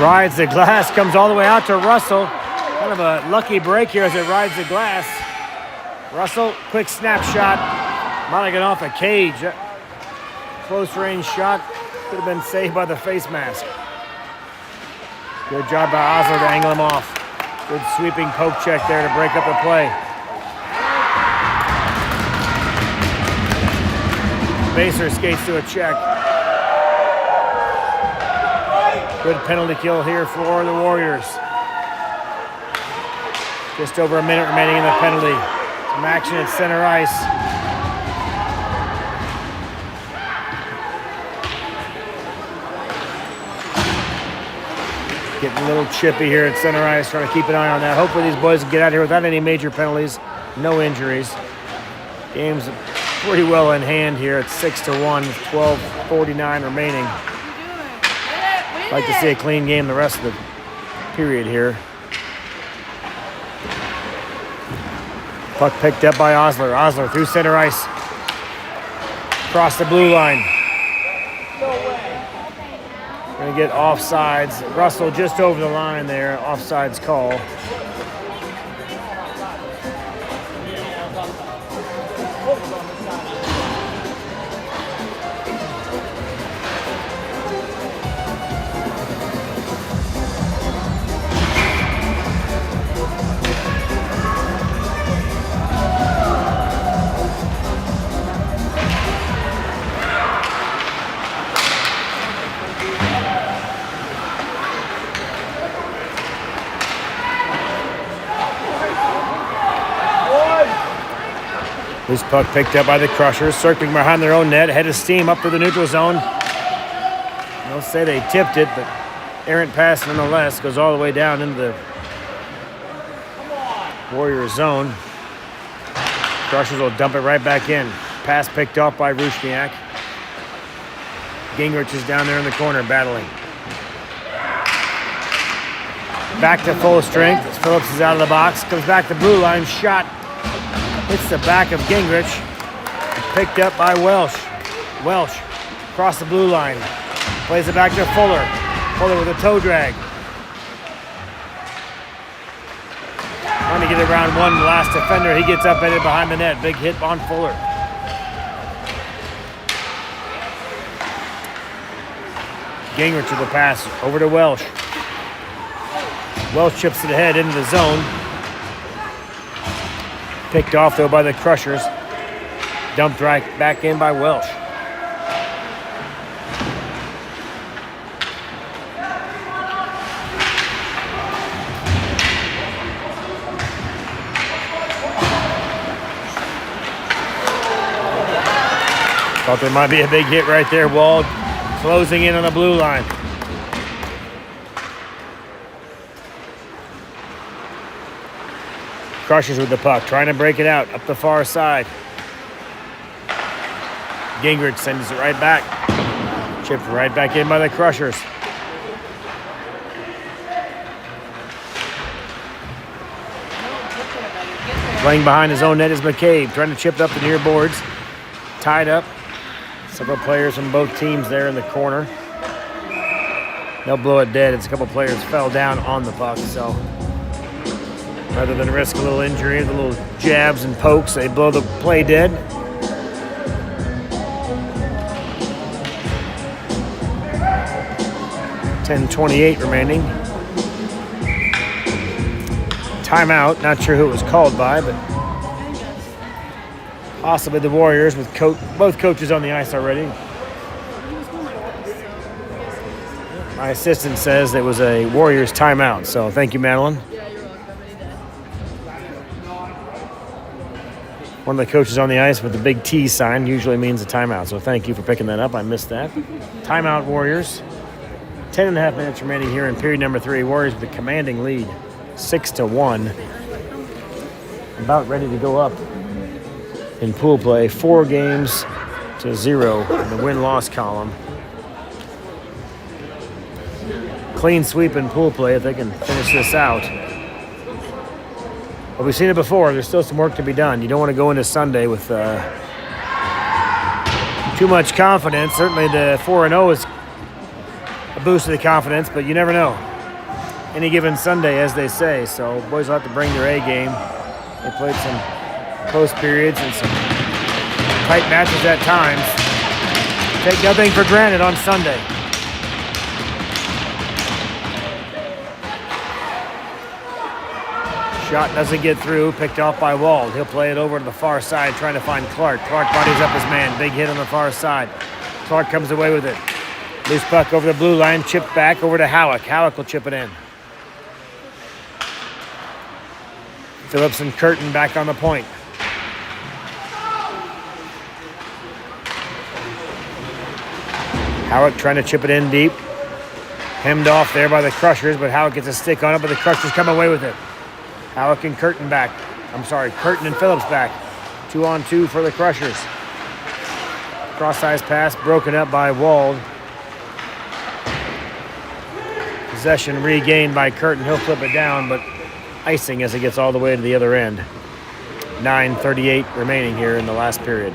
Rides the glass, comes all the way out to Russell. Kind of a lucky break here as it rides the glass. Russell, quick snapshot. Might have gone off a cage. Close range shot. Could have been saved by the face mask. Good job by Osler to angle him off. Good sweeping poke check there to break up the play. Baser skates to a check. Good penalty kill here for the Warriors. Just over a minute remaining in the penalty. Some action at center ice. Getting a little chippy here at center ice, trying to keep an eye on that. Hopefully these boys can get out here without any major penalties, no injuries. Game's pretty well in hand here at 6-1, 12:49 remaining. Like to see a clean game the rest of the period here. Puck picked up by Osler. Osler through center ice. Across the blue line. Gonna get offsides. Russell just over the line there. Offsides call. This puck picked up by the Crushers, circling behind their own net, head of steam up to the neutral zone. They'll say they tipped it, but errant pass nonetheless goes all the way down into the Warrior zone. Crushers will dump it right back in. Pass picked off by Rusniak. Gingrich is down there in the corner battling. Back to full strength as Phillips is out of the box. Comes back to blue line, shot. Hits the back of Gingrich. Picked up by Welsh. Welsh across the blue line. Plays it back to Fuller. Fuller with a toe drag. get it around one. The last defender, he gets up in it behind the net. Big hit on Fuller. Gingrich with the pass over to Welsh. Welsh chips it ahead into the zone. Picked off though by the Crushers. Dumped right back in by Welsh. Thought there might be a big hit right there. Wald closing in on the blue line. Crushers with the puck, trying to break it out up the far side. Gingrich sends it right back. Chipped right back in by the Crushers. Playing behind his own net is McCabe, trying to chip it up the near boards. Tied up. Several players from both teams there in the corner. They'll blow it dead as a couple players fell down on the puck, so rather than risk a little injury, the little jabs and pokes, they blow the play dead. .10:28 remaining. Timeout, not sure who it was called by, but possibly the Warriors with both coaches on the ice already. My assistant says it was a Warriors timeout, so thank you, Madeline. Yeah, you're welcome. One of the coaches on the ice with the big T sign usually means a timeout, so thank you for picking that up. I missed that. Timeout, Warriors. 10.5 minutes remaining here in period number 3. Warriors with a commanding lead, 6-1. About ready to go up in pool play, 4-0 in the win-loss column. Clean sweep in pool play if they can finish this out. But we've seen it before. There's still some work to be done. You don't want to go into Sunday with too much confidence. Certainly the 4-0 is a boost to the confidence, but you never know. Any given Sunday, as they say. So boys will have to bring their A game. They played some close periods and some tight matches at times. Take nothing for granted on Sunday. Shot doesn't get through, picked off by Wald. He'll play it over to the far side, trying to find Clark. Clark bodies up his man, big hit on the far side. Clark comes away with it. Loose puck over the blue line, chipped back over to Howick. Howick will chip it in. Phillips and Curtin back on the point. Howick trying to chip it in deep. Hemmed off there by the Crushers, but Howick gets a stick on it, but the Crushers come away with it. Howick and Curtin back. Curtin and Phillips back. 2-on-2 for the Crushers. Cross-ice pass broken up by Wald. Possession regained by Curtin. He'll flip it down, but icing as it gets all the way to the other end. 9:38 remaining here in the last period.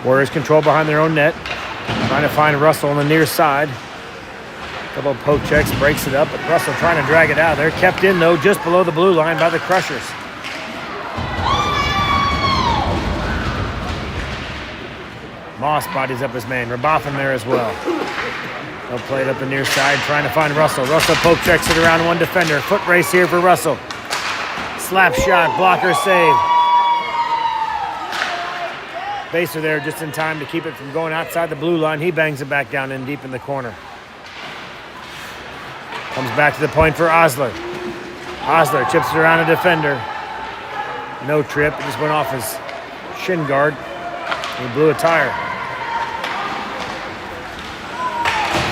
Warriors control behind their own net. Trying to find Russell on the near side. Couple of poke checks, breaks it up, but Russell trying to drag it out. They're kept in, though, just below the blue line by the Crushers. Moss bodies up his man. Rabotham there as well. They'll play it up the near side, trying to find Russell. Russell poke checks it around one defender. Foot race here for Russell. Slap shot, blocker save. Baser there just in time to keep it from going outside the blue line. He bangs it back down in deep in the corner. Comes back to the point for Osler. Osler chips it around a defender. No trip. It just went off his shin guard. He blew a tire.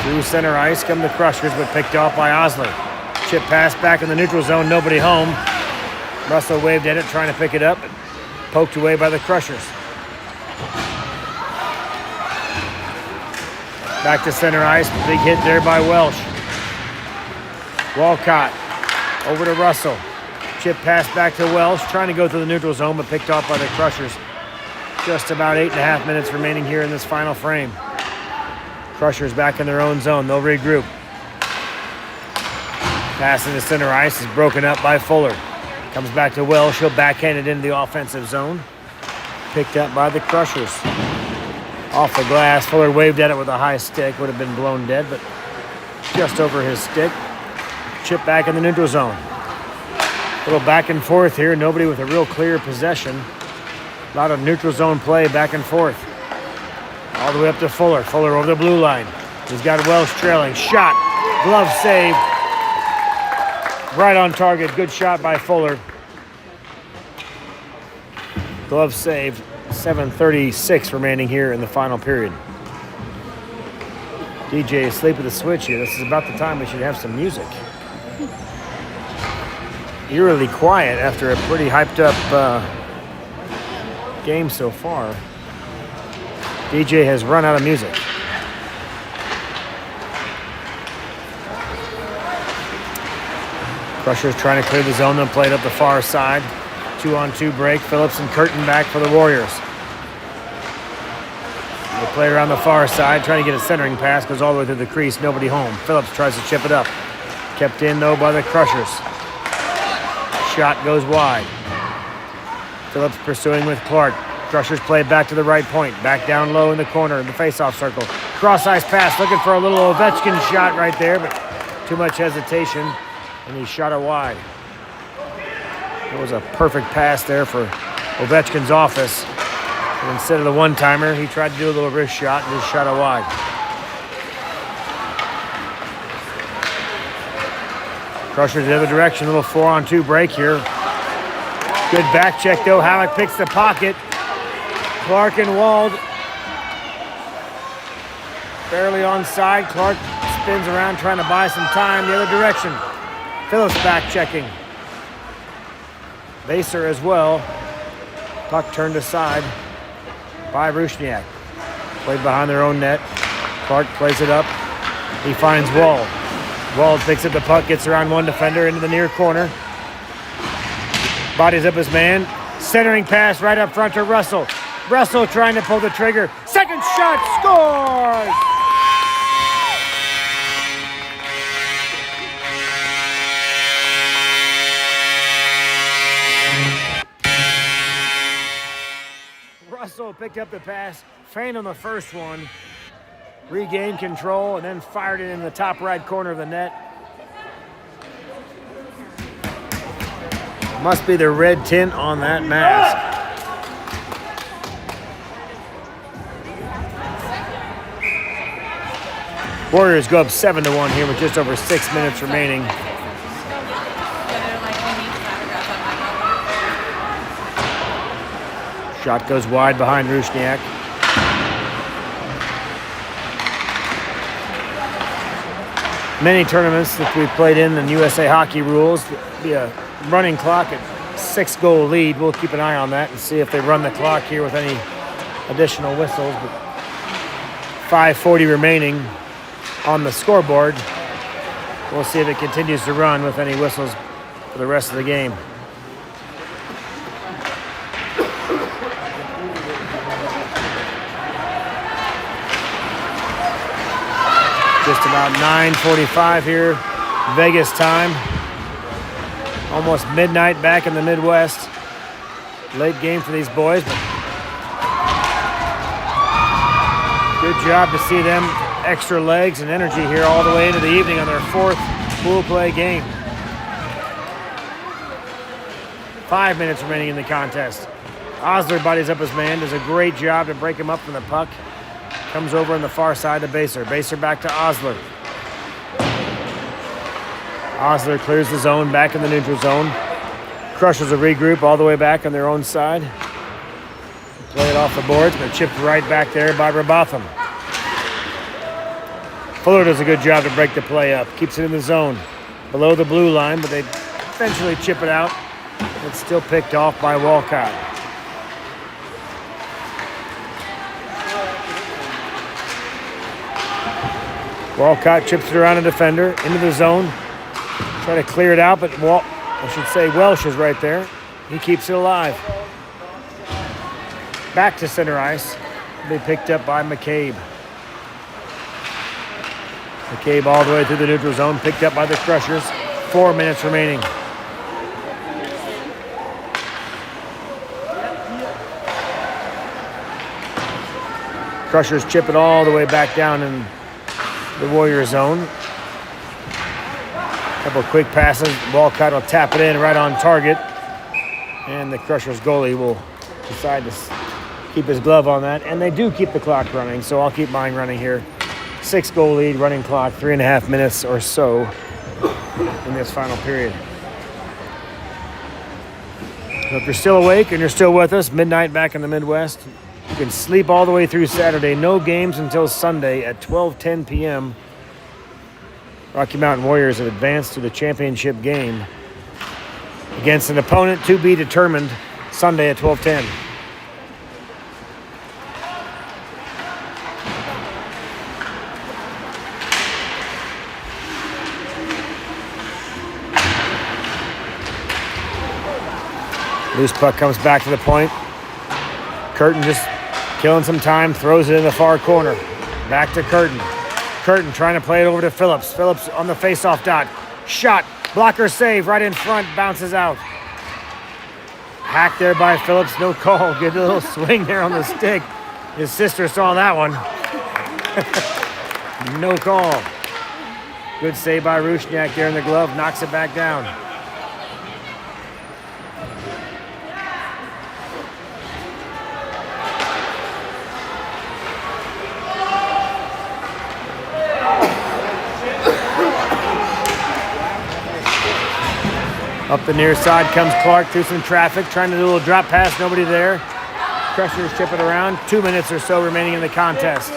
Through center ice come the Crushers, but picked off by Osler. Chip pass back in the neutral zone. Nobody home. Russell waved at it, trying to pick it up, but poked away by the Crushers. Back to center ice. Big hit there by Welsh. Walcott over to Russell. Chip pass back to Welsh. Trying to go through the neutral zone, but picked off by the Crushers. Just about 8.5 minutes remaining here in this final frame. Crushers back in their own zone. They'll regroup. Pass into center ice is broken up by Fuller. Comes back to Welsh. He'll backhand it into the offensive zone. Picked up by the Crushers. Off the glass. Fuller waved at it with a high stick. Would have been blown dead, but just over his stick. Chip back in the neutral zone. A little back and forth here. Nobody with a real clear possession. A lot of neutral zone play back and forth. All the way up to Fuller. Fuller over the blue line. He's got Welsh trailing. Shot. Glove save. Right on target. Good shot by Fuller. Glove save. 7:36 remaining here in the final period. DJ is asleep at the switch here. This is about the time we should have some music. Eerily quiet after a pretty hyped up game so far. DJ has run out of music. Crushers trying to clear the zone, then played up the far side. 2-on-2 break. Phillips and Curtin back for the Warriors. They play around the far side, trying to get a centering pass. Goes all the way through the crease. Nobody home. Phillips tries to chip it up. Kept in, though, by the Crushers. Shot goes wide. Phillips pursuing with Clark. Crushers play back to the right point. Back down low in the corner in the face-off circle. Cross-ice pass. Looking for a little Ovechkin shot right there, but too much hesitation, and he shot it wide. It was a perfect pass there for Ovechkin's office. And instead of the one-timer, he tried to do a little wrist shot and just shot it wide. Crushers the other direction, a little 4-on-2 break here. Good back check though. Halleck picks the pocket. Clark and Wald barely onside. Clark spins around trying to buy some time the other direction. Phillips back checking. Baser as well. Puck turned aside by Rusniak. Played behind their own net. Clark plays it up. He finds Wald. Wald picks up the puck, gets around one defender into the near corner. Bodies up his man. Centering pass right up front to Russell. Russell trying to pull the trigger. Second shot, scores! Russell picked up the pass, feigned on the first one, regained control, and then fired it in the top right corner of the net. Must be the red tint on that mask. Warriors go up 7-1 here with just over 6 minutes remaining. Shot goes wide behind Rusniak. Many tournaments that we've played in USA Hockey rules, be a running clock at 6-goal lead. We'll keep an eye on that and see if they run the clock here with any additional whistles. But 5:40 remaining on the scoreboard. We'll see if it continues to run with any whistles for the rest of the game. Just about 9:45 here, Vegas time. Almost midnight back in the Midwest. Late game for these boys, but good job to see them extra legs and energy here all the way into the evening on their fourth pool play game. 5 minutes remaining in the contest. Osler bodies up his man, does a great job to break him up from the puck. Comes over on the far side to Baser. Baser back to Osler. Osler clears the zone, back in the neutral zone. Crushers a regroup all the way back on their own side. Play it off the boards, but chipped right back there by Robotham. Fuller does a good job to break the play up. Keeps it in the zone. Below the blue line, but they eventually chip it out. It's still picked off by Walcott. Walcott chips it around a defender into the zone. Try to clear it out, but Welsh is right there. He keeps it alive. Back to center ice. They picked up by McCabe. McCabe all the way through the neutral zone, picked up by the Crushers. 4 minutes remaining. Crushers chip it all the way back down in the Warrior zone. Couple quick passes. Walcott will tap it in right on target. And the Crushers goalie will decide to keep his glove on that. And they do keep the clock running, so I'll keep mine running here. 6-goal lead, running clock, 3.5 minutes or so in this final period. So if you're still awake and you're still with us, midnight back in the Midwest, you can sleep all the way through Saturday. No games until Sunday at 12:10 p.m. Rocky Mountain Warriors have advanced to the championship game against an opponent to be determined Sunday at 12:10. Loose puck comes back to the point. Curtin just killing some time, throws it in the far corner. Back to Curtin. Curtin trying to play it over to Phillips. Phillips on the face-off dot. Shot. Blocker save right in front. Bounces out. Hacked there by Phillips. No call. Good little swing there on the stick. His sister saw that one. No call. Good save by Rusniak there in the glove. Knocks it back down. Up the near side comes Clark through some traffic, trying to do a little drop pass, nobody there. Crushers chip it around. 2 minutes or so remaining in the contest.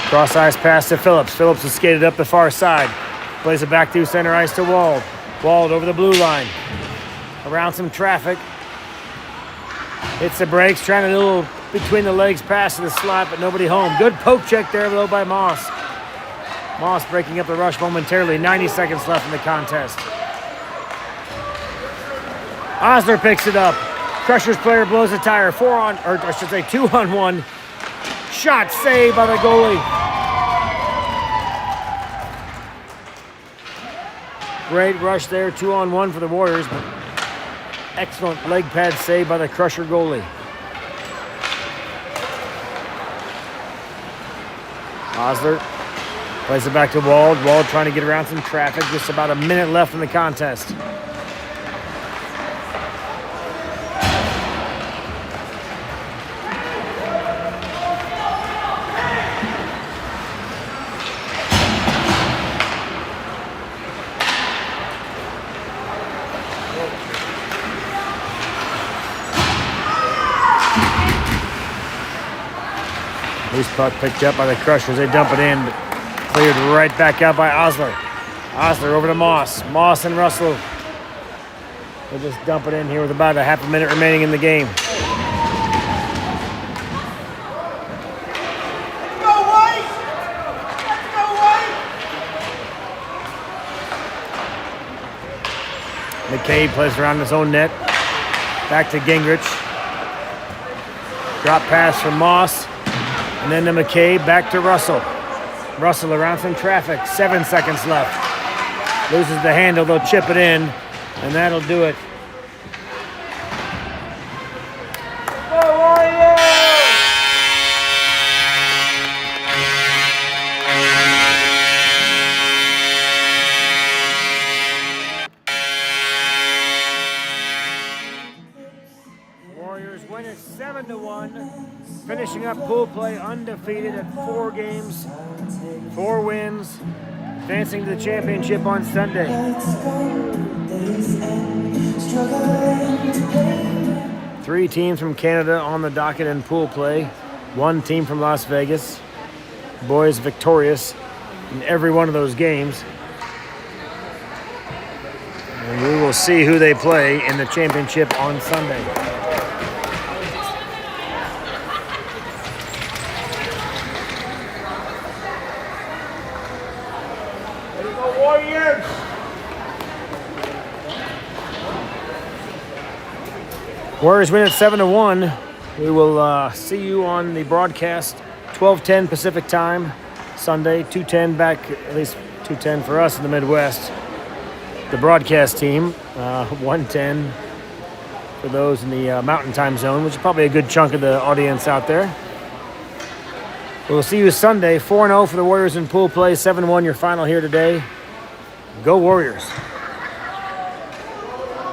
Cross ice pass to Phillips. Phillips is skated up the far side. Plays it back through center ice to Wald. Wald over the blue line. Around some traffic. Hits the brakes, trying to do a little between the legs pass to the slot, but nobody home. Good poke check there, though, by Moss. Moss breaking up the rush momentarily. 90 seconds left in the contest. Osler picks it up. Crushers player blows a tire. 2-on-1. Shot saved by the goalie. Great rush there, 2-on-1 for the Warriors, but excellent leg pad save by the Crusher goalie. Osler plays it back to Wald. Wald trying to get around some traffic. Just about a minute left in the contest. Loose puck picked up by the Crushers. They dump it in, but cleared right back out by Osler. Osler over to Moss. Moss and Russell. They'll just dump it in here with about a half a minute remaining in the game. Go White! Let's go White! McCabe plays around his own net. Back to Gingrich. Drop pass from Moss. And then to McCabe, back to Russell. Russell around some traffic. 7 seconds left. Loses the handle, they'll chip it in, and that'll do it. Go Warriors! Warriors win it 7-1. Finishing up pool play undefeated at 4 games, 4 wins, advancing to the championship on Sunday. 3 teams from Canada on the docket in pool play, 1 team from Las Vegas. Boys victorious in every one of those games. And we will see who they play in the championship on Sunday. Let's go, Warriors! Warriors win at 7-1. We will see you on the broadcast 12:10 Pacific time Sunday, 2:10 back, at least 2:10 for us in the Midwest. The broadcast team, 1:10 for those in the Mountain Time Zone, which is probably a good chunk of the audience out there. We'll see you Sunday, 4-0 for the Warriors in pool play, 7-1 your final here today. Go Warriors.